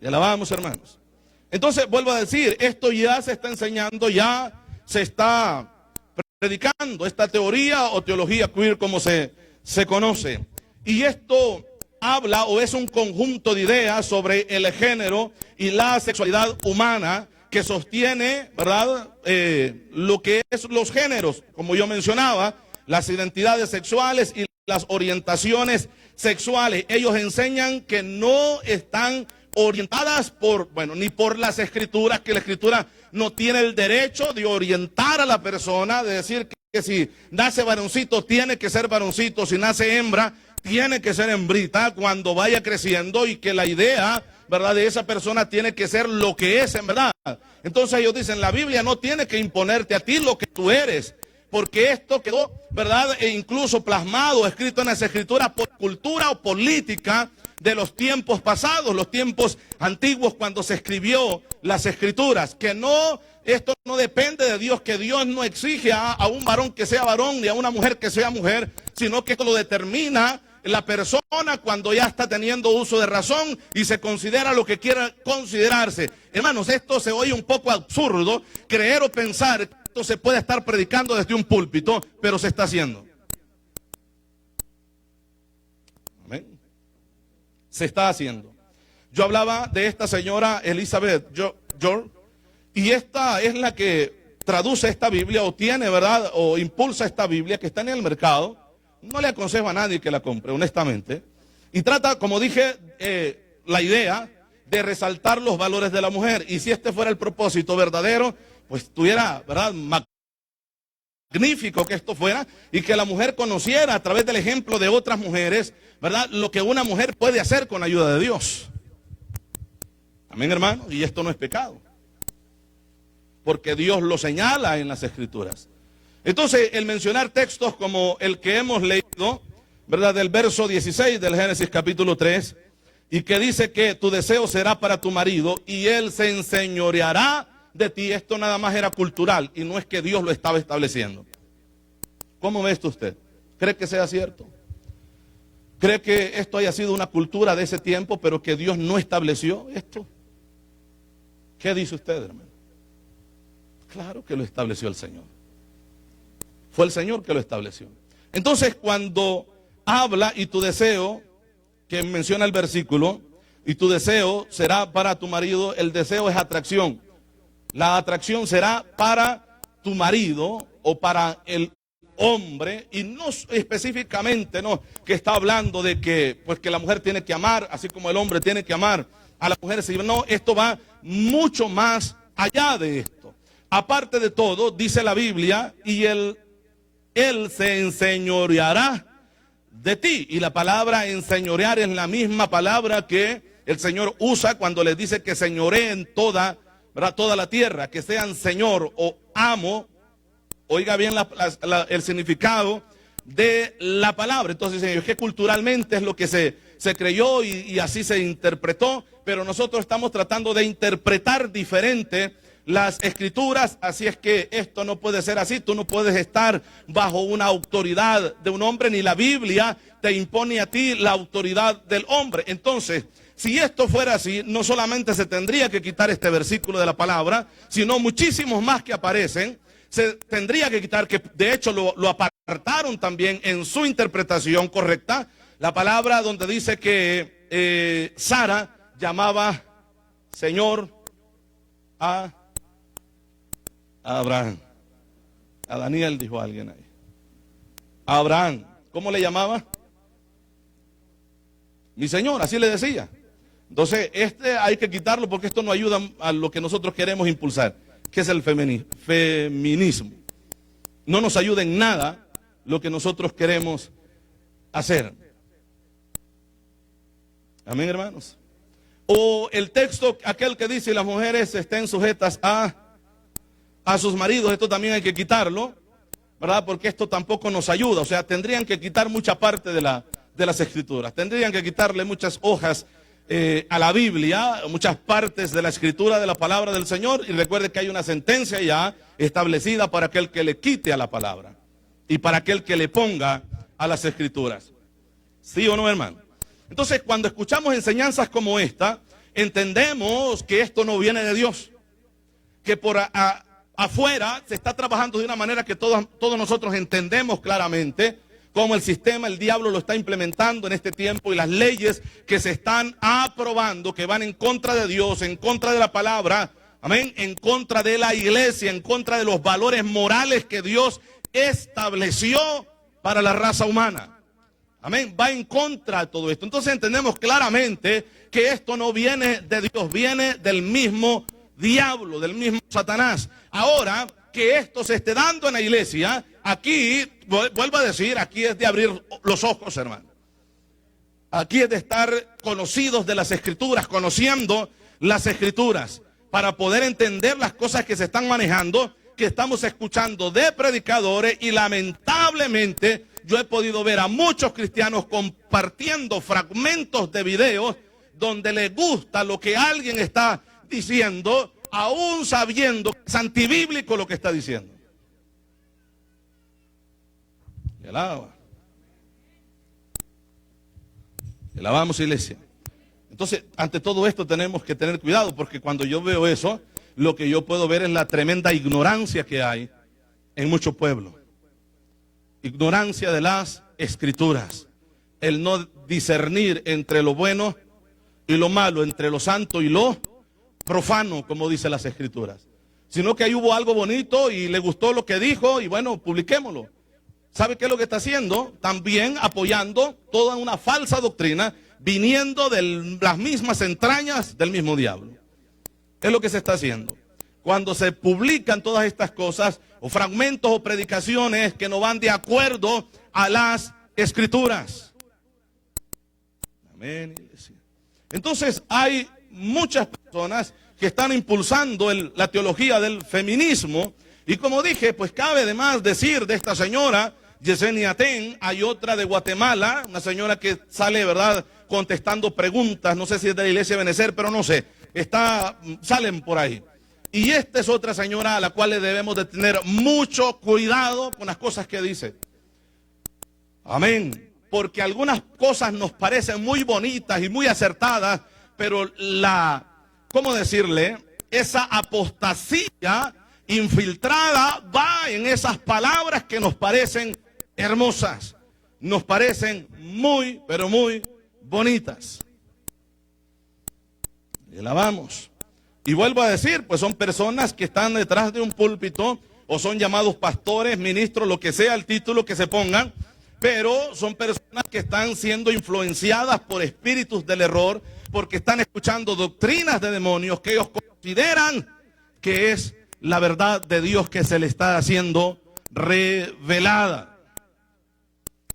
S1: Y alabamos, hermanos. Entonces, vuelvo a decir, esto ya se está enseñando, ya se está predicando, esta teoría o teología queer como se conoce. Y esto habla o es un conjunto de ideas sobre el género y la sexualidad humana que sostiene, ¿verdad? Lo que es los géneros, como yo mencionaba, las identidades sexuales y las orientaciones sexuales. Ellos enseñan que no están orientadas ni por las escrituras, que la escritura no tiene el derecho de orientar a la persona, de decir que si nace varoncito tiene que ser varoncito, si nace hembra tiene que ser hembrita cuando vaya creciendo, y que la idea, ¿verdad?, de esa persona tiene que ser lo que es en verdad. Entonces ellos dicen, la Biblia no tiene que imponerte a ti lo que tú eres, porque esto quedó, ¿verdad?, e incluso plasmado, escrito en las escrituras por cultura o política de los tiempos pasados, los tiempos antiguos, cuando se escribió las escrituras, que no, esto no depende de Dios, que Dios no exige a un varón que sea varón ni a una mujer que sea mujer, sino que esto lo determina la persona cuando ya está teniendo uso de razón y se considera lo que quiera considerarse. Hermanos, esto se oye un poco absurdo, creer o pensar que esto se puede estar predicando desde un púlpito, pero se está haciendo. Amén. Se está haciendo. Yo hablaba de esta señora Elizabeth George, y esta es la que traduce esta Biblia, o tiene, ¿verdad?, o impulsa esta Biblia que está en el mercado. No le aconsejo a nadie que la compre, honestamente. Y trata, como dije, la idea de resaltar los valores de la mujer. Y si este fuera el propósito verdadero, pues estuviera, ¿verdad?, magnífico que esto fuera, y que la mujer conociera a través del ejemplo de otras mujeres, ¿verdad?, lo que una mujer puede hacer con la ayuda de Dios. Amén, hermano. Y esto no es pecado, porque Dios lo señala en las escrituras. Entonces, el mencionar textos como el que hemos leído, ¿verdad?, del verso 16 del Génesis capítulo 3, y que dice que tu deseo será para tu marido y él se enseñoreará de ti. Esto nada más era cultural y no es que Dios lo estaba estableciendo. ¿Cómo ve esto usted? ¿Cree que sea cierto? ¿Cree que esto haya sido una cultura de ese tiempo, pero que Dios no estableció esto? ¿Qué dice usted, hermano? Claro que lo estableció el Señor. Fue el Señor que lo estableció. Entonces, cuando habla y tu deseo, que menciona el versículo, y tu deseo será para tu marido, el deseo es atracción. La atracción será para tu marido o para el hombre, y no específicamente, no, que está hablando de que, pues, que la mujer tiene que amar, así como el hombre tiene que amar a la mujer. No, esto va mucho más allá de esto. Aparte de todo, dice la Biblia, y él se enseñoreará de ti. Y la palabra enseñorear es la misma palabra que el Señor usa cuando les dice que señoreen toda la tierra, que sean señor o amo. Oiga bien el significado de la palabra. Entonces, es que culturalmente es lo que se creyó y así se interpretó, pero nosotros estamos tratando de interpretar diferente las escrituras, así es que esto no puede ser así. Tú no puedes estar bajo una autoridad de un hombre, ni la Biblia te impone a ti la autoridad del hombre. Entonces, si esto fuera así, no solamente se tendría que quitar este versículo de la palabra, sino muchísimos más que aparecen, se tendría que quitar, que de hecho lo apartaron también en su interpretación correcta, La palabra donde dice que Sara llamaba Señor a Abraham. A Daniel dijo alguien ahí. A Abraham. ¿Cómo le llamaba? Mi Señor, así le decía. Entonces, hay que quitarlo porque esto no ayuda a lo que nosotros queremos impulsar, que es el feminismo. No nos ayuda en nada lo que nosotros queremos hacer. Amén, hermanos. O el texto, aquel que dice las mujeres estén sujetas a sus maridos, esto también hay que quitarlo, ¿verdad? Porque esto tampoco nos ayuda. O sea, tendrían que quitar mucha parte de las escrituras. Tendrían que quitarle muchas hojas a la Biblia, muchas partes de la escritura de la palabra del Señor. Y recuerde que hay una sentencia ya establecida para aquel que le quite a la palabra y para aquel que le ponga a las escrituras. ¿Sí o no, hermano? Entonces, cuando escuchamos enseñanzas como esta, entendemos que esto no viene de Dios, que por afuera se está trabajando de una manera que todos nosotros entendemos claramente, cómo el sistema, el diablo lo está implementando en este tiempo y las leyes que se están aprobando, que van en contra de Dios, en contra de la palabra, amén, en contra de la iglesia, en contra de los valores morales que Dios estableció para la raza humana. Amén, va en contra de todo esto. Entonces entendemos claramente que esto no viene de Dios, viene del mismo diablo, del mismo Satanás. Ahora, que esto se esté dando en la iglesia, aquí, vuelvo a decir, aquí es de abrir los ojos, hermano. Aquí es de estar conocidos de las escrituras, conociendo las escrituras, para poder entender las cosas que se están manejando, que estamos escuchando de predicadores, y lamentablemente yo he podido ver a muchos cristianos compartiendo fragmentos de videos donde les gusta lo que alguien está diciendo, aún sabiendo que es antibíblico lo que está diciendo. Y alaba. Y alabamos, iglesia. Entonces, ante todo esto tenemos que tener cuidado, porque cuando yo veo eso, lo que yo puedo ver es la tremenda ignorancia que hay en muchos pueblos. Ignorancia de las escrituras. El no discernir entre lo bueno y lo malo, entre lo santo y lo profano, como dice las escrituras. Sino que ahí hubo algo bonito y le gustó lo que dijo y bueno, publiquémoslo. ¿Sabe qué es lo que está haciendo? También apoyando toda una falsa doctrina viniendo de las mismas entrañas del mismo diablo. Es lo que se está haciendo. Cuando se publican todas estas cosas, o fragmentos o predicaciones que no van de acuerdo a las escrituras. Amén, iglesia. Entonces hay muchas personas que están impulsando la teología del feminismo. Y como dije, pues cabe además decir de esta señora, Yesenia Ten, hay otra de Guatemala, una señora que sale, ¿verdad?, contestando preguntas, no sé si es de la iglesia de Benecer, pero no sé, salen por ahí. Y esta es otra señora a la cual le debemos de tener mucho cuidado con las cosas que dice. Amén. Porque algunas cosas nos parecen muy bonitas y muy acertadas, pero ¿cómo decirle? Esa apostasía infiltrada va en esas palabras que nos parecen hermosas, nos parecen muy, pero muy bonitas. Y alabamos. Y vuelvo a decir, pues son personas que están detrás de un púlpito, o son llamados pastores, ministros, lo que sea el título que se pongan, pero son personas que están siendo influenciadas por espíritus del error, porque están escuchando doctrinas de demonios que ellos consideran que es la verdad de Dios que se le está haciendo revelada.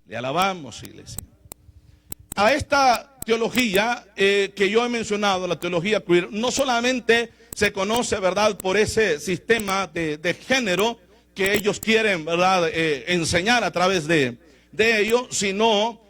S1: Le alabamos, iglesia. A esta teología que yo he mencionado, la teología queer, no solamente se conoce, ¿verdad?, por ese sistema de género que ellos quieren, ¿verdad?, enseñar a través de ello, sino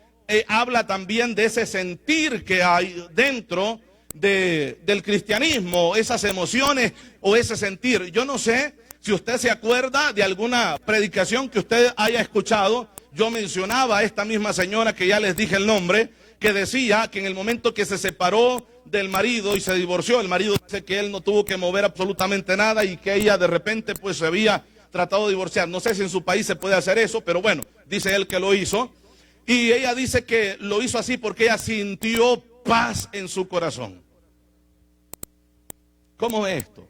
S1: habla también de ese sentir que hay dentro del cristianismo, esas emociones o ese sentir. Yo no sé si usted se acuerda de alguna predicación que usted haya escuchado. Yo mencionaba a esta misma señora que ya les dije el nombre, que decía que en el momento que se separó del marido y se divorció, el marido dice que él no tuvo que mover absolutamente nada y que ella de repente pues se había tratado de divorciar. No sé si en su país se puede hacer eso, pero bueno, dice él que lo hizo. Y ella dice que lo hizo así porque ella sintió paz en su corazón. ¿Cómo es esto?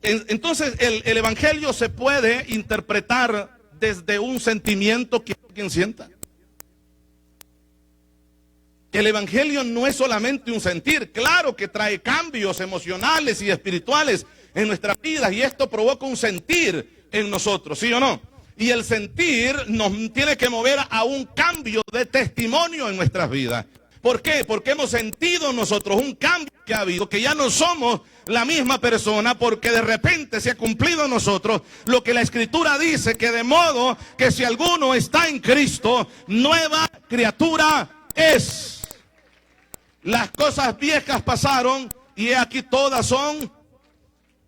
S1: Entonces el evangelio se puede interpretar desde un sentimiento que alguien sienta. El evangelio no es solamente un sentir, claro que trae cambios emocionales y espirituales en nuestras vidas y esto provoca un sentir en nosotros, ¿sí o no? Y el sentir nos tiene que mover a un cambio de testimonio en nuestras vidas. ¿Por qué? Porque hemos sentido nosotros un cambio que ha habido, que ya no somos la misma persona, porque de repente se ha cumplido en nosotros lo que la Escritura dice, que de modo que si alguno está en Cristo, nueva criatura es. Las cosas viejas pasaron y aquí todas son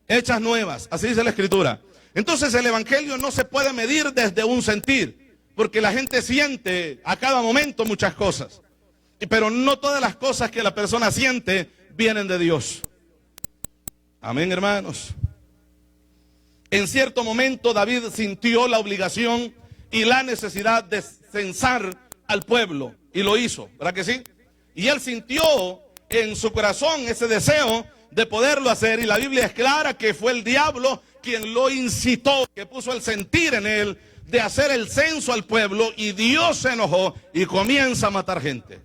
S1: hechas nuevas. Así dice la Escritura. Entonces el evangelio no se puede medir desde un sentir, porque la gente siente a cada momento muchas cosas. Pero no todas las cosas que la persona siente vienen de Dios. Amén, hermanos. En cierto momento David sintió la obligación y la necesidad de censar al pueblo. Y lo hizo, ¿verdad que sí? Y él sintió en su corazón ese deseo de poderlo hacer. Y la Biblia es clara que fue el diablo quien lo incitó, que puso el sentir en él de hacer el censo al pueblo. Y Dios se enojó y comienza a matar gente.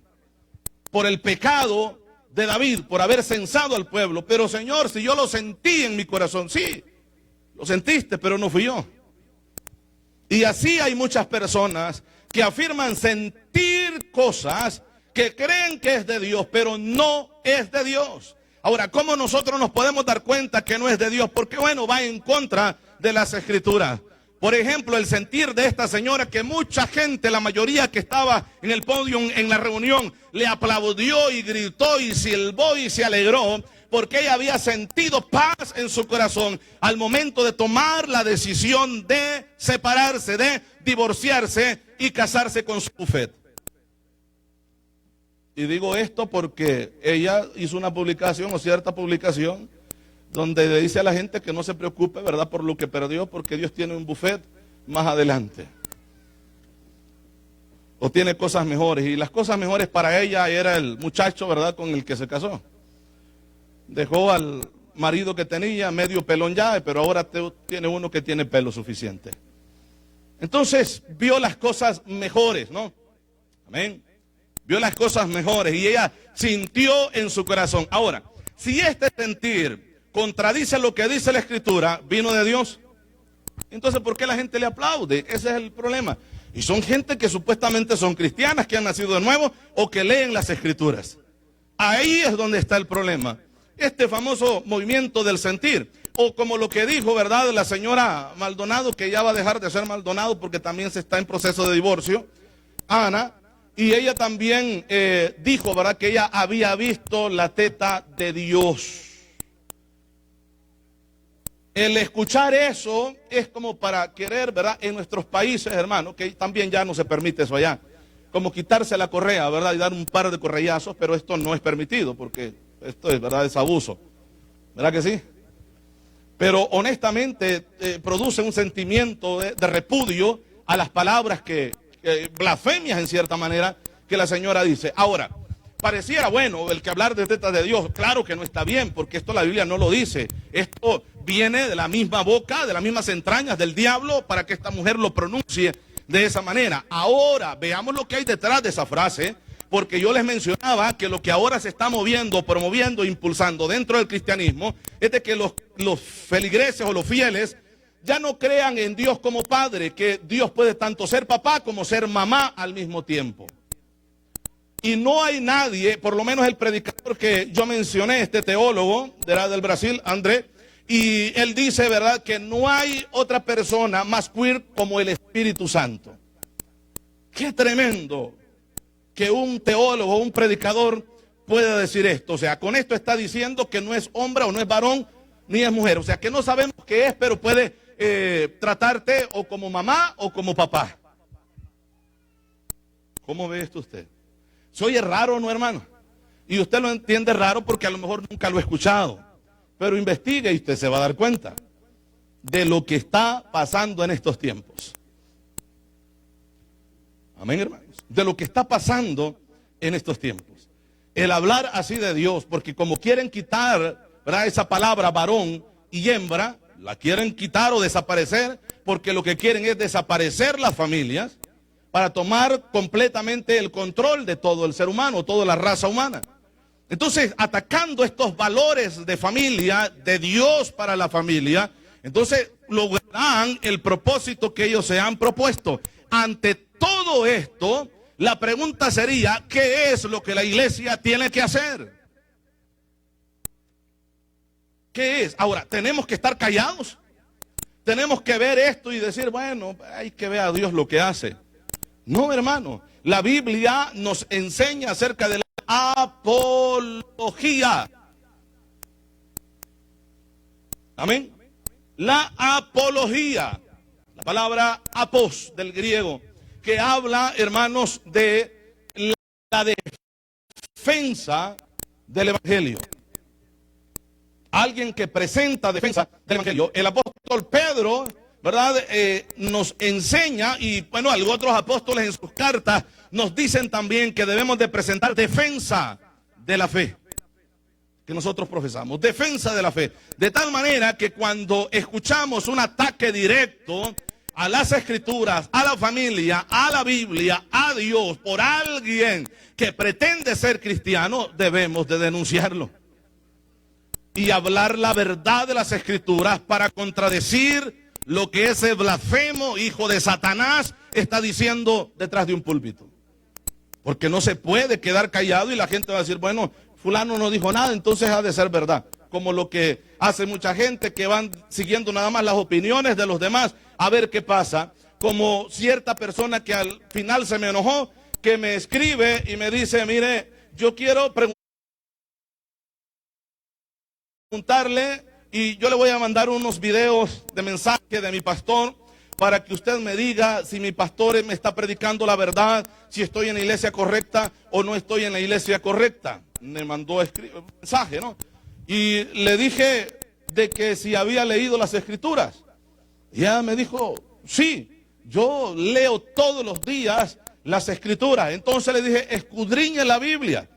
S1: Por el pecado de David, por haber censado al pueblo. Pero Señor, si yo lo sentí en mi corazón, sí, lo sentiste, pero no fui yo. Y así hay muchas personas que afirman sentir cosas que creen que es de Dios, pero no es de Dios. Ahora, ¿cómo nosotros nos podemos dar cuenta que no es de Dios? Porque bueno, va en contra de las Escrituras. Por ejemplo, el sentir de esta señora, que mucha gente, la mayoría que estaba en el podio en la reunión, le aplaudió y gritó y silbó y se alegró, porque ella había sentido paz en su corazón al momento de tomar la decisión de separarse, de divorciarse y casarse con su bufete. Y digo esto porque ella hizo una publicación o cierta publicación donde le dice a la gente que no se preocupe, ¿verdad?, por lo que perdió, porque Dios tiene un buffet más adelante. O tiene cosas mejores. Y las cosas mejores para ella era el muchacho, ¿verdad?, con el que se casó. Dejó al marido que tenía medio pelón ya, pero ahora tiene uno que tiene pelo suficiente. Entonces vio las cosas mejores, ¿no? Amén. Vio las cosas mejores y ella sintió en su corazón. Ahora, si este sentir contradice lo que dice la Escritura, ¿vino de Dios? Entonces, ¿por qué la gente le aplaude? Ese es el problema. Y son gente que supuestamente son cristianas, que han nacido de nuevo o que leen las Escrituras. Ahí es donde está el problema. Este famoso movimiento del sentir, o como lo que dijo, ¿verdad?, la señora Maldonado, que ya va a dejar de ser Maldonado porque también se está en proceso de divorcio, Ana. Y ella también dijo, ¿verdad?, que ella había visto la teta de Dios. El escuchar eso es como para querer, ¿verdad?, en nuestros países, hermano, que también ya no se permite eso allá, como quitarse la correa, ¿verdad?, y dar un par de correazos, pero esto no es permitido, porque esto es, ¿verdad?, es abuso. ¿Verdad que sí? Pero honestamente produce un sentimiento de repudio a las palabras que blasfemias en cierta manera que la señora dice. Ahora, pareciera bueno el que hablar de tetas de Dios, claro que no está bien, porque esto la Biblia no lo dice. Esto viene de la misma boca, de las mismas entrañas del diablo, para que esta mujer lo pronuncie de esa manera. Ahora, veamos lo que hay detrás de esa frase, porque yo les mencionaba que lo que ahora se está moviendo, promoviendo, impulsando dentro del cristianismo, es de que los feligreses o los fieles ya no crean en Dios como Padre, que Dios puede tanto ser papá como ser mamá al mismo tiempo. Y no hay nadie, por lo menos el predicador que yo mencioné, este teólogo del Brasil, André, y él dice, ¿verdad?, que no hay otra persona más queer como el Espíritu Santo. Qué tremendo que un teólogo, un predicador pueda decir esto. O sea, con esto está diciendo que no es hombre o no es varón, ni es mujer. O sea, que no sabemos qué es, pero puede tratarte o como mamá o como papá. ¿Cómo ve esto usted? ¿Se oye raro, no, hermano? Y usted lo entiende raro porque a lo mejor nunca lo ha escuchado. Pero investigue y usted se va a dar cuenta de lo que está pasando en estos tiempos. Amén, hermanos. De lo que está pasando en estos tiempos. El hablar así de Dios, porque como quieren quitar, ¿verdad?, esa palabra varón y hembra, la quieren quitar o desaparecer, porque lo que quieren es desaparecer las familias para tomar completamente el control de todo el ser humano, toda la raza humana. Entonces, atacando estos valores de familia, de Dios para la familia, entonces lograrán el propósito que ellos se han propuesto. Ante todo esto, la pregunta sería, ¿qué es lo que la iglesia tiene que hacer? ¿Qué es? Ahora, ¿tenemos que estar callados? ¿Tenemos que ver esto y decir, bueno, hay que ver a Dios lo que hace? No, hermano. La Biblia nos enseña acerca de la apología. Amén. La apología. La palabra apos del griego, que habla, hermanos, de la defensa del evangelio. Alguien que presenta defensa del evangelio. El apóstol Pedro, ¿verdad?, nos enseña, y bueno, algunos otros apóstoles en sus cartas nos dicen también que debemos de presentar defensa de la fe que nosotros profesamos, defensa de la fe, de tal manera que cuando escuchamos un ataque directo a las escrituras, a la familia, a la Biblia, a Dios, por alguien que pretende ser cristiano, debemos de denunciarlo y hablar la verdad de las escrituras para contradecir lo que ese blasfemo hijo de Satanás está diciendo detrás de un púlpito. Porque no se puede quedar callado y la gente va a decir, bueno, fulano no dijo nada, entonces ha de ser verdad. Como lo que hace mucha gente, que van siguiendo nada más las opiniones de los demás a ver qué pasa. Como cierta persona que al final se me enojó, que me escribe y me dice, mire, yo quiero preguntarle, y yo le voy a mandar unos videos de mensaje de mi pastor para que usted me diga si mi pastor me está predicando la verdad, si estoy en la iglesia correcta o no estoy en la iglesia correcta. Me mandó un mensaje, ¿no? Y le dije de que si había leído las escrituras. Y ella me dijo, sí, yo leo todos los días las escrituras. Entonces le dije, escudriñe la Biblia.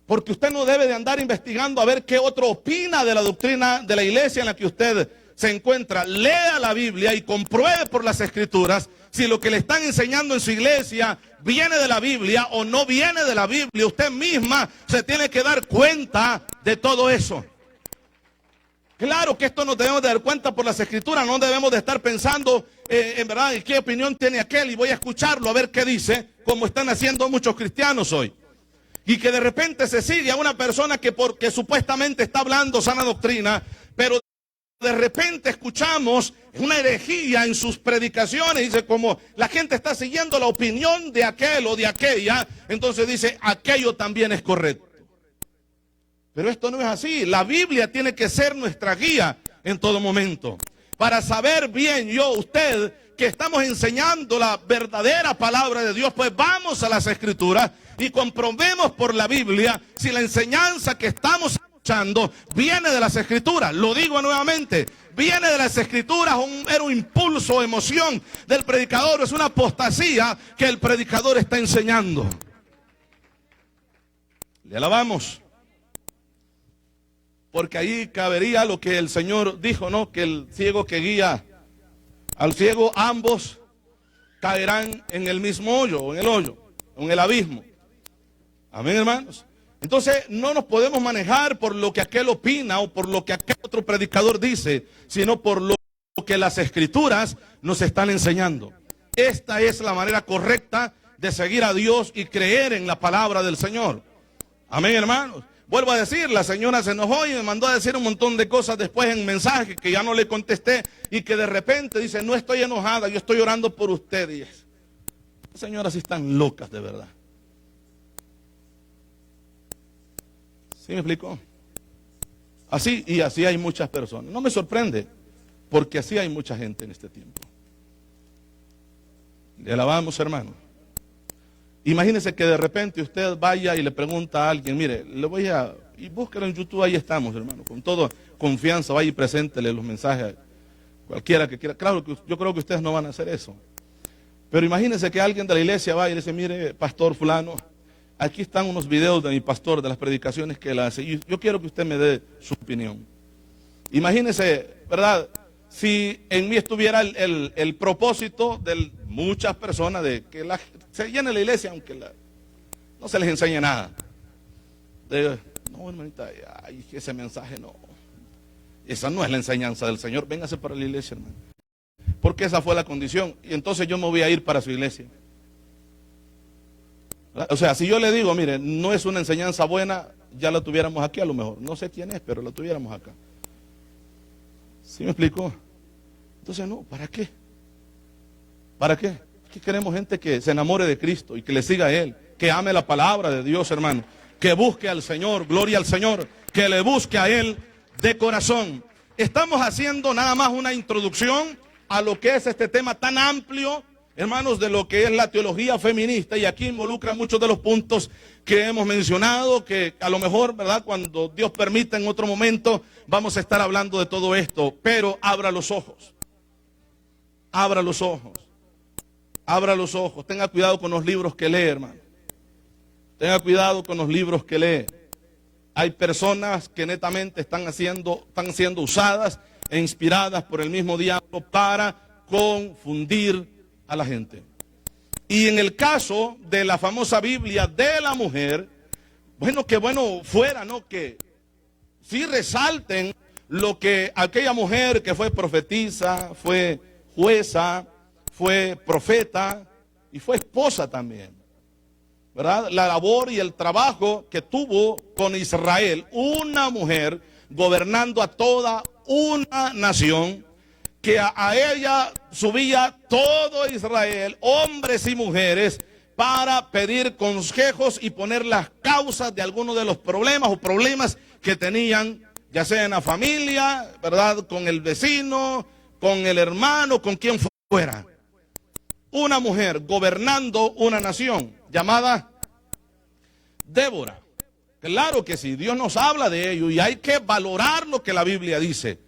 S1: Porque usted no debe de andar investigando a ver qué otro opina de la doctrina de la iglesia en la que usted se encuentra. Lea la Biblia y compruebe por las escrituras si lo que le están enseñando en su iglesia viene de la Biblia o no viene de la Biblia. Usted misma se tiene que dar cuenta de todo eso. Claro que esto nos debemos de dar cuenta por las escrituras, no debemos de estar pensando en verdad qué opinión tiene aquel y voy a escucharlo a ver qué dice, como están haciendo muchos cristianos hoy. Y que de repente se sigue a una persona que porque supuestamente está hablando sana doctrina, pero de repente escuchamos una herejía en sus predicaciones. Dice, como la gente está siguiendo la opinión de aquel o de aquella, entonces dice, aquello también es correcto. Pero esto no es así. La Biblia tiene que ser nuestra guía en todo momento. Para saber bien usted, que estamos enseñando la verdadera palabra de Dios, pues vamos a las escrituras y comprobemos por la Biblia si la enseñanza que estamos escuchando viene de las escrituras. Lo digo nuevamente, viene de las escrituras, era un impulso, emoción del predicador, es una apostasía que el predicador está enseñando. Le alabamos. Porque ahí cabería lo que el Señor dijo, ¿no? Que el ciego que guía al ciego, ambos caerán en el mismo hoyo, en el abismo. Amén, hermanos. Entonces no nos podemos manejar por lo que aquel opina o por lo que aquel otro predicador dice, sino por lo que las escrituras nos están enseñando. Esta es la manera correcta de seguir a Dios y creer en la palabra del Señor. Amén, hermanos. Vuelvo a decir, la señora se enojó y me mandó a decir un montón de cosas después en mensaje que ya no le contesté y que de repente dice, no estoy enojada, yo estoy orando por usted. Y las señoras sí están locas de verdad. ¿Sí me explicó? Así y así hay muchas personas. No me sorprende, porque así hay mucha gente en este tiempo. Le alabamos, hermano. Imagínese que de repente usted vaya y le pregunta a alguien, mire, y búsquelo en YouTube, ahí estamos, hermano, con toda confianza, vaya y preséntele los mensajes a cualquiera que quiera. Claro que yo creo que ustedes no van a hacer eso. Pero imagínense que alguien de la iglesia va y le dice, mire, pastor fulano, aquí están unos videos de mi pastor, de las predicaciones que él hace, y yo quiero que usted me dé su opinión. Imagínense, ¿verdad? Si en mí estuviera el propósito de muchas personas de que se llene la iglesia, aunque no se les enseñe nada. No, hermanita, ay, ese mensaje no. Esa no es la enseñanza del Señor. Véngase para la iglesia, hermano. Porque esa fue la condición. Y entonces yo me voy a ir para su iglesia. O sea, si yo le digo, mire, no es una enseñanza buena, ya la tuviéramos aquí a lo mejor. No sé quién es, pero la tuviéramos acá. ¿Sí me explicó? Entonces no, ¿para qué? ¿Para qué? Es que queremos gente que se enamore de Cristo y que le siga a Él, que ame la palabra de Dios, hermano, que busque al Señor, gloria al Señor, que le busque a Él de corazón. Estamos haciendo nada más una introducción a lo que es este tema tan amplio, hermanos, de lo que es la teología feminista, y aquí involucra muchos de los puntos que hemos mencionado, que a lo mejor, ¿verdad?, cuando Dios permita en otro momento vamos a estar hablando de todo esto, pero abra los ojos, abra los ojos, abra los ojos, tenga cuidado con los libros que lee, hermano, tenga cuidado con los libros que lee. Hay personas que netamente están siendo usadas e inspiradas por el mismo diablo para confundir a la gente. Y en el caso de la famosa Biblia de la mujer, bueno, que bueno fuera, ¿no?, que sí resalten lo que aquella mujer que fue profetisa, fue jueza, fue profeta y fue esposa también, ¿verdad? La labor y el trabajo que tuvo con Israel, una mujer gobernando a toda una nación, que a ella subía todo Israel, hombres y mujeres, para pedir consejos y poner las causas de algunos de los problemas que tenían, ya sea en la familia, ¿verdad?, con el vecino, con el hermano, con quien fuera. Una mujer gobernando una nación llamada Débora. Claro que sí, Dios nos habla de ello y hay que valorar lo que la Biblia dice.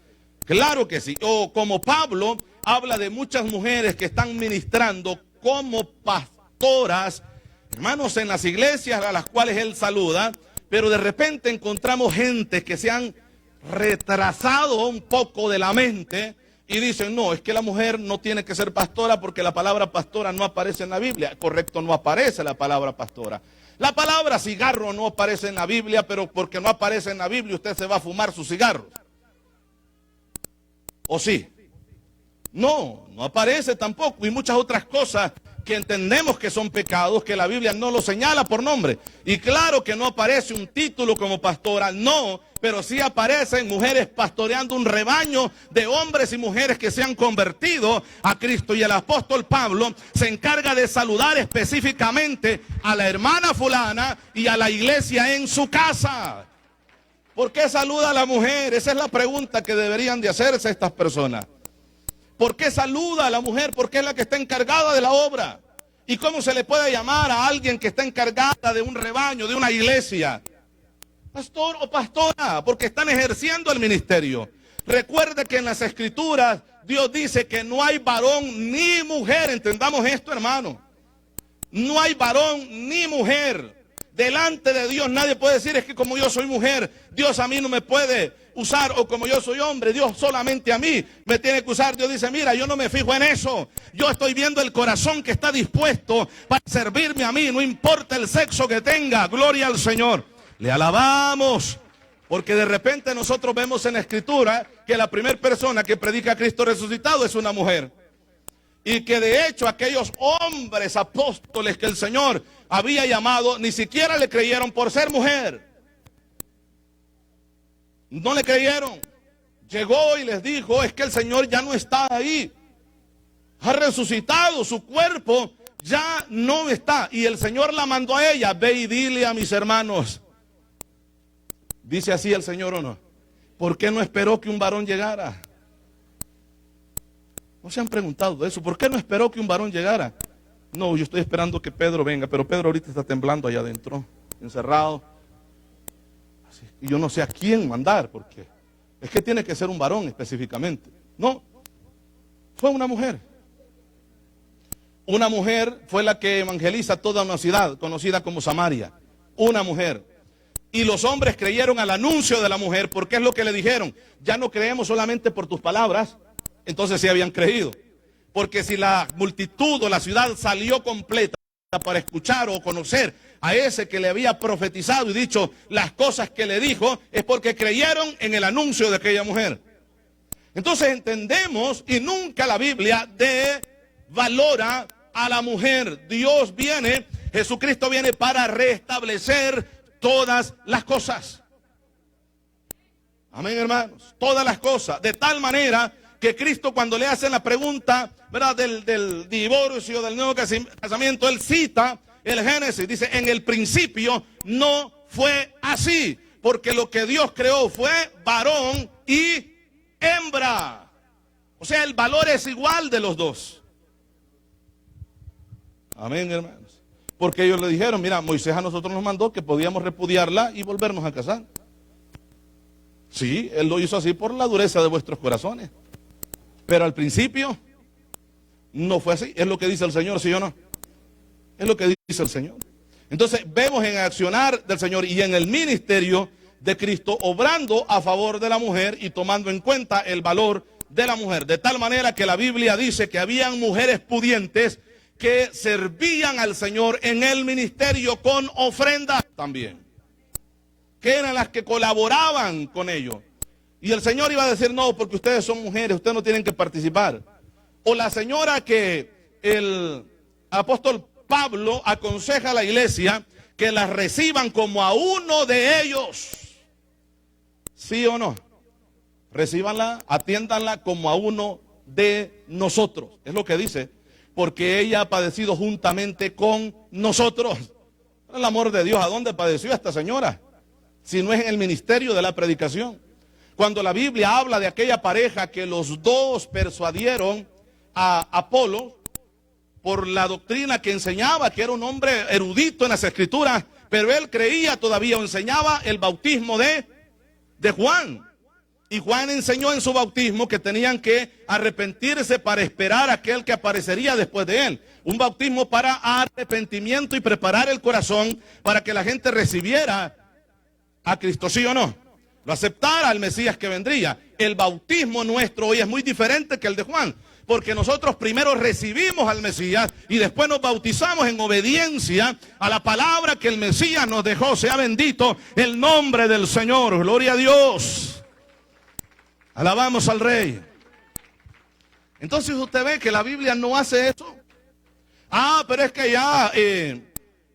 S1: Claro que sí. O como Pablo habla de muchas mujeres que están ministrando como pastoras, hermanos, en las iglesias a las cuales él saluda, pero de repente encontramos gente que se han retrasado un poco de la mente y dicen, no, es que la mujer no tiene que ser pastora porque la palabra pastora no aparece en la Biblia. Correcto, no aparece la palabra pastora. La palabra cigarro no aparece en la Biblia, pero porque no aparece en la Biblia usted se va a fumar sus cigarros. ¿O sí? No, no aparece tampoco. Y muchas otras cosas que entendemos que son pecados, que la Biblia no lo señala por nombre. Y claro que no aparece un título como pastora, no, pero sí aparecen mujeres pastoreando un rebaño de hombres y mujeres que se han convertido a Cristo. Y el apóstol Pablo se encarga de saludar específicamente a la hermana fulana y a la iglesia en su casa. ¿Por qué saluda a la mujer? Esa es la pregunta que deberían de hacerse estas personas. ¿Por qué saluda a la mujer? Porque es la que está encargada de la obra. ¿Y cómo se le puede llamar a alguien que está encargada de un rebaño, de una iglesia? Pastor o pastora, porque están ejerciendo el ministerio. Recuerde que en las Escrituras Dios dice que no hay varón ni mujer. Entendamos esto, hermano. No hay varón ni mujer. Delante de Dios nadie puede decir, es que como yo soy mujer, Dios a mí no me puede usar, o como yo soy hombre, Dios solamente a mí me tiene que usar. Dios dice, mira, yo no me fijo en eso, yo estoy viendo el corazón que está dispuesto para servirme a mí, no importa el sexo que tenga. Gloria al Señor, le alabamos, porque de repente nosotros vemos en la Escritura que la primera persona que predica a Cristo resucitado es una mujer. Y que de hecho aquellos hombres apóstoles que el Señor había llamado, ni siquiera le creyeron por ser mujer. No le creyeron. Llegó y les dijo, es que el Señor ya no está ahí. Ha resucitado, su cuerpo ya no está. Y el Señor la mandó a ella, ve y dile a mis hermanos. Dice así el Señor, ¿o no? ¿Por qué no esperó que un varón llegara? ¿No se han preguntado eso? ¿Por qué no esperó que un varón llegara? No, yo estoy esperando que Pedro venga, pero Pedro ahorita está temblando allá adentro, encerrado. Así, y yo no sé a quién mandar, porque es que tiene que ser un varón específicamente. No, fue una mujer. Una mujer fue la que evangeliza toda una ciudad conocida como Samaria. Una mujer. Y los hombres creyeron al anuncio de la mujer, porque es lo que le dijeron. Ya no creemos solamente por tus palabras. Entonces sí habían creído. Porque si la multitud o la ciudad salió completa para escuchar o conocer a ese que le había profetizado y dicho las cosas que le dijo, es porque creyeron en el anuncio de aquella mujer. Entonces entendemos, y nunca la Biblia devalora a la mujer. Dios viene, Jesucristo viene para restablecer todas las cosas. Amén, hermanos. Todas las cosas. De tal manera que Cristo, cuando le hacen la pregunta, ¿verdad?, del divorcio, del nuevo casamiento, él cita el Génesis. Dice, en el principio no fue así, porque lo que Dios creó fue varón y hembra. O sea, el valor es igual de los dos. Amén, hermanos. Porque ellos le dijeron, mira, Moisés a nosotros nos mandó que podíamos repudiarla y volvernos a casar. Sí, él lo hizo así por la dureza de vuestros corazones. Pero al principio no fue así. Es lo que dice el Señor, ¿sí o no? Es lo que dice el Señor. Entonces vemos en el accionar del Señor y en el ministerio de Cristo obrando a favor de la mujer y tomando en cuenta el valor de la mujer. De tal manera que la Biblia dice que habían mujeres pudientes que servían al Señor en el ministerio con ofrendas también, que eran las que colaboraban con ellos. Y el Señor iba a decir, no, porque ustedes son mujeres, ustedes no tienen que participar. O la señora que el apóstol Pablo aconseja a la iglesia que las reciban como a uno de ellos. ¿Sí o no? Recíbanla, atiéndanla como a uno de nosotros. Es lo que dice, porque ella ha padecido juntamente con nosotros. El amor de Dios, ¿a dónde padeció esta señora? Si no es en el ministerio de la predicación. Cuando la Biblia habla de aquella pareja que los dos persuadieron a Apolo por la doctrina que enseñaba, que era un hombre erudito en las escrituras, pero él creía todavía o enseñaba el bautismo de Juan. Y Juan enseñó en su bautismo que tenían que arrepentirse para esperar a aquel que aparecería después de él. Un bautismo para arrepentimiento y preparar el corazón para que la gente recibiera a Cristo, ¿sí o no? Lo aceptara al Mesías que vendría. El bautismo nuestro hoy es muy diferente que el de Juan, porque nosotros primero recibimos al Mesías y después nos bautizamos en obediencia a la palabra que el Mesías nos dejó. Sea bendito el nombre del Señor. Gloria a Dios. Alabamos al Rey. Entonces usted ve que la Biblia no hace eso. Pero es que ya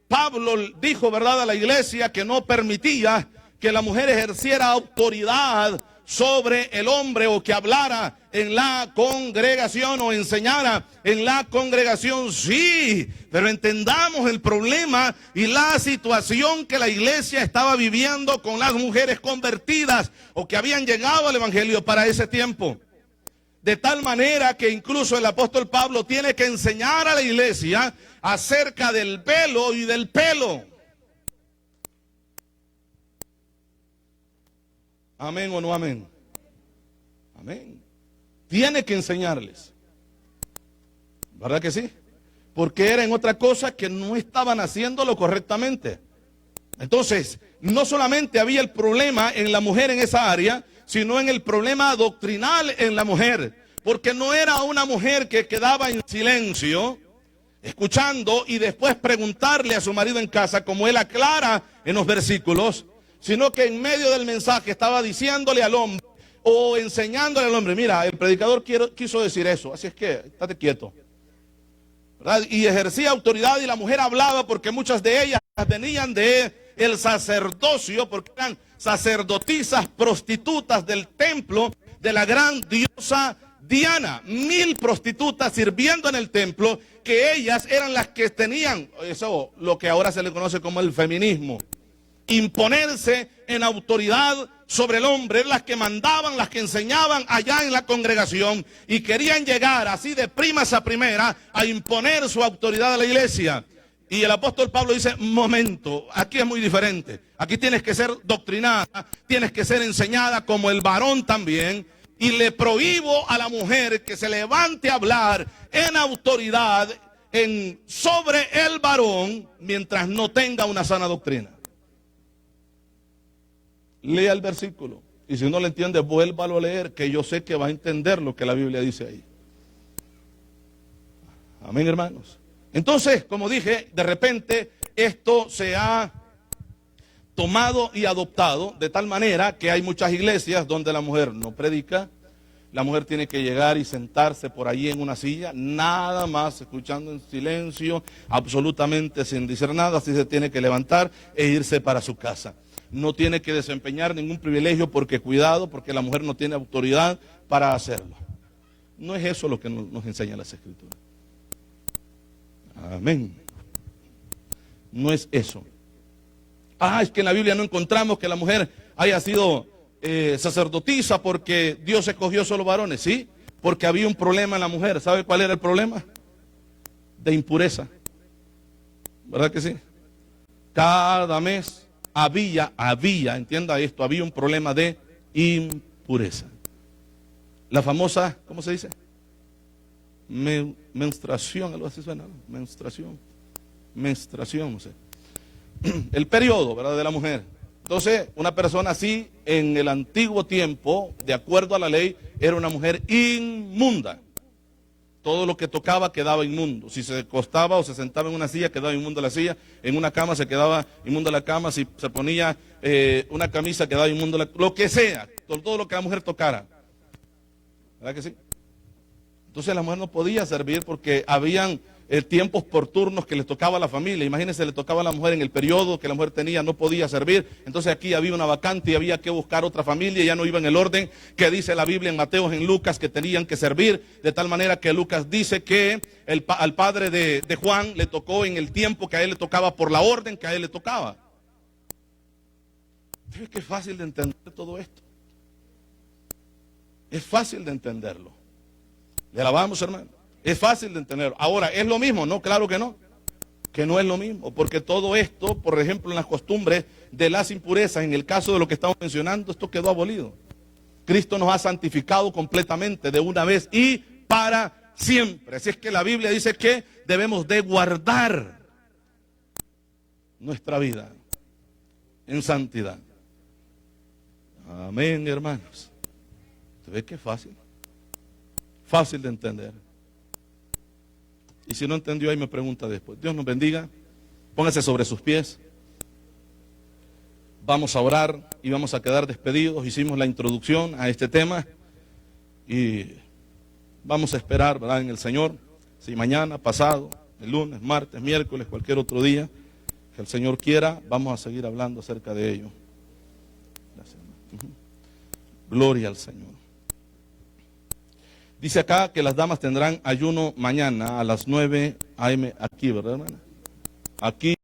S1: Pablo dijo, ¿verdad?, a la iglesia que no permitía que la mujer ejerciera autoridad sobre el hombre o que hablara en la congregación o enseñara en la congregación. Sí, pero entendamos el problema y la situación que la iglesia estaba viviendo con las mujeres convertidas o que habían llegado al evangelio para ese tiempo. De tal manera que incluso el apóstol Pablo tiene que enseñar a la iglesia acerca del velo y del pelo. Amén o no amén. Amén. Tiene que enseñarles. ¿Verdad que sí? Porque era en otra cosa que no estaban haciéndolo correctamente. Entonces, no solamente había el problema en la mujer en esa área, sino en el problema doctrinal en la mujer. Porque no era una mujer que quedaba en silencio, escuchando y después preguntarle a su marido en casa, como él aclara en los versículos, sino que en medio del mensaje estaba diciéndole al hombre o enseñándole al hombre, mira, el predicador quiso decir eso, así es que estate quieto, ¿verdad? Y ejercía autoridad y la mujer hablaba porque muchas de ellas venían de el sacerdocio, porque eran sacerdotisas prostitutas del templo de la gran diosa Diana. 1000 prostitutas sirviendo en el templo, que ellas eran las que tenían eso, lo que ahora se le conoce como el feminismo. Imponerse en autoridad sobre el hombre, las que mandaban, las que enseñaban allá en la congregación y querían llegar así de primas a primera a imponer su autoridad a la iglesia. Y el apóstol Pablo dice, momento, aquí es muy diferente. Aquí tienes que ser doctrinada, tienes que ser enseñada como el varón también. Y le prohíbo a la mujer que se levante a hablar en autoridad sobre el varón mientras no tenga una sana doctrina. Lea el versículo. Y si no lo entiende, vuélvalo a leer, que yo sé que va a entender lo que la Biblia dice ahí. Amén, hermanos. Entonces, como dije, de repente esto se ha tomado y adoptado de tal manera que hay muchas iglesias donde la mujer no predica. La mujer tiene que llegar y sentarse por allí en una silla, nada más, escuchando en silencio, absolutamente sin decir nada. Así se tiene que levantar e irse para su casa. No tiene que desempeñar ningún privilegio porque la mujer no tiene autoridad para hacerlo. No es eso lo que nos enseña las Escrituras. Amén. No es eso. Es que en la Biblia no encontramos que la mujer haya sido sacerdotisa porque Dios escogió solo varones. Sí, porque había un problema en la mujer. ¿Sabe cuál era el problema? De impureza. ¿Verdad que sí? Cada mes había, entienda esto, había un problema de impureza. La famosa, ¿cómo se dice? Menstruación, algo así suena, ¿no? Menstruación, no sé. El periodo, ¿verdad?, de la mujer. Entonces, una persona así, en el antiguo tiempo, de acuerdo a la ley, era una mujer inmunda. Todo lo que tocaba quedaba inmundo. Si se acostaba o se sentaba en una silla, quedaba inmunda la silla. En una cama se quedaba inmunda la cama. Si se ponía una camisa, quedaba inmunda lo que sea. Todo lo que la mujer tocara. ¿Verdad que sí? Entonces la mujer no podía servir porque habían tiempos por turnos que les tocaba a la familia. Imagínense, le tocaba a la mujer en el periodo que la mujer tenía, no podía servir. Entonces aquí había una vacante y había que buscar otra familia. Ya no iba en el orden que dice la Biblia en Mateo, en Lucas, que tenían que servir. De tal manera que Lucas dice que al padre de Juan le tocó en el tiempo que a él le tocaba, por la orden que a él le tocaba. Es que es fácil de entender todo esto. Es fácil de entenderlo. Le alabamos, hermano. Es fácil de entender. Ahora, ¿es lo mismo? No, claro que no. Que no es lo mismo. Porque todo esto, por ejemplo, en las costumbres de las impurezas, en el caso de lo que estamos mencionando, esto quedó abolido. Cristo nos ha santificado completamente de una vez y para siempre. Así es que la Biblia dice que debemos de guardar nuestra vida en santidad. Amén, hermanos. ¿Usted ve que es fácil? Fácil de entender. Y si no entendió, ahí me pregunta después. Dios nos bendiga. Póngase sobre sus pies. Vamos a orar y vamos a quedar despedidos. Hicimos la introducción a este tema y vamos a esperar, ¿verdad?, en el Señor. Si mañana, pasado, el lunes, martes, miércoles, cualquier otro día que el Señor quiera, vamos a seguir hablando acerca de ello. Gracias. Gloria al Señor. Dice acá que las damas tendrán ayuno mañana a las 9 a.m. aquí, ¿verdad, hermana? Aquí.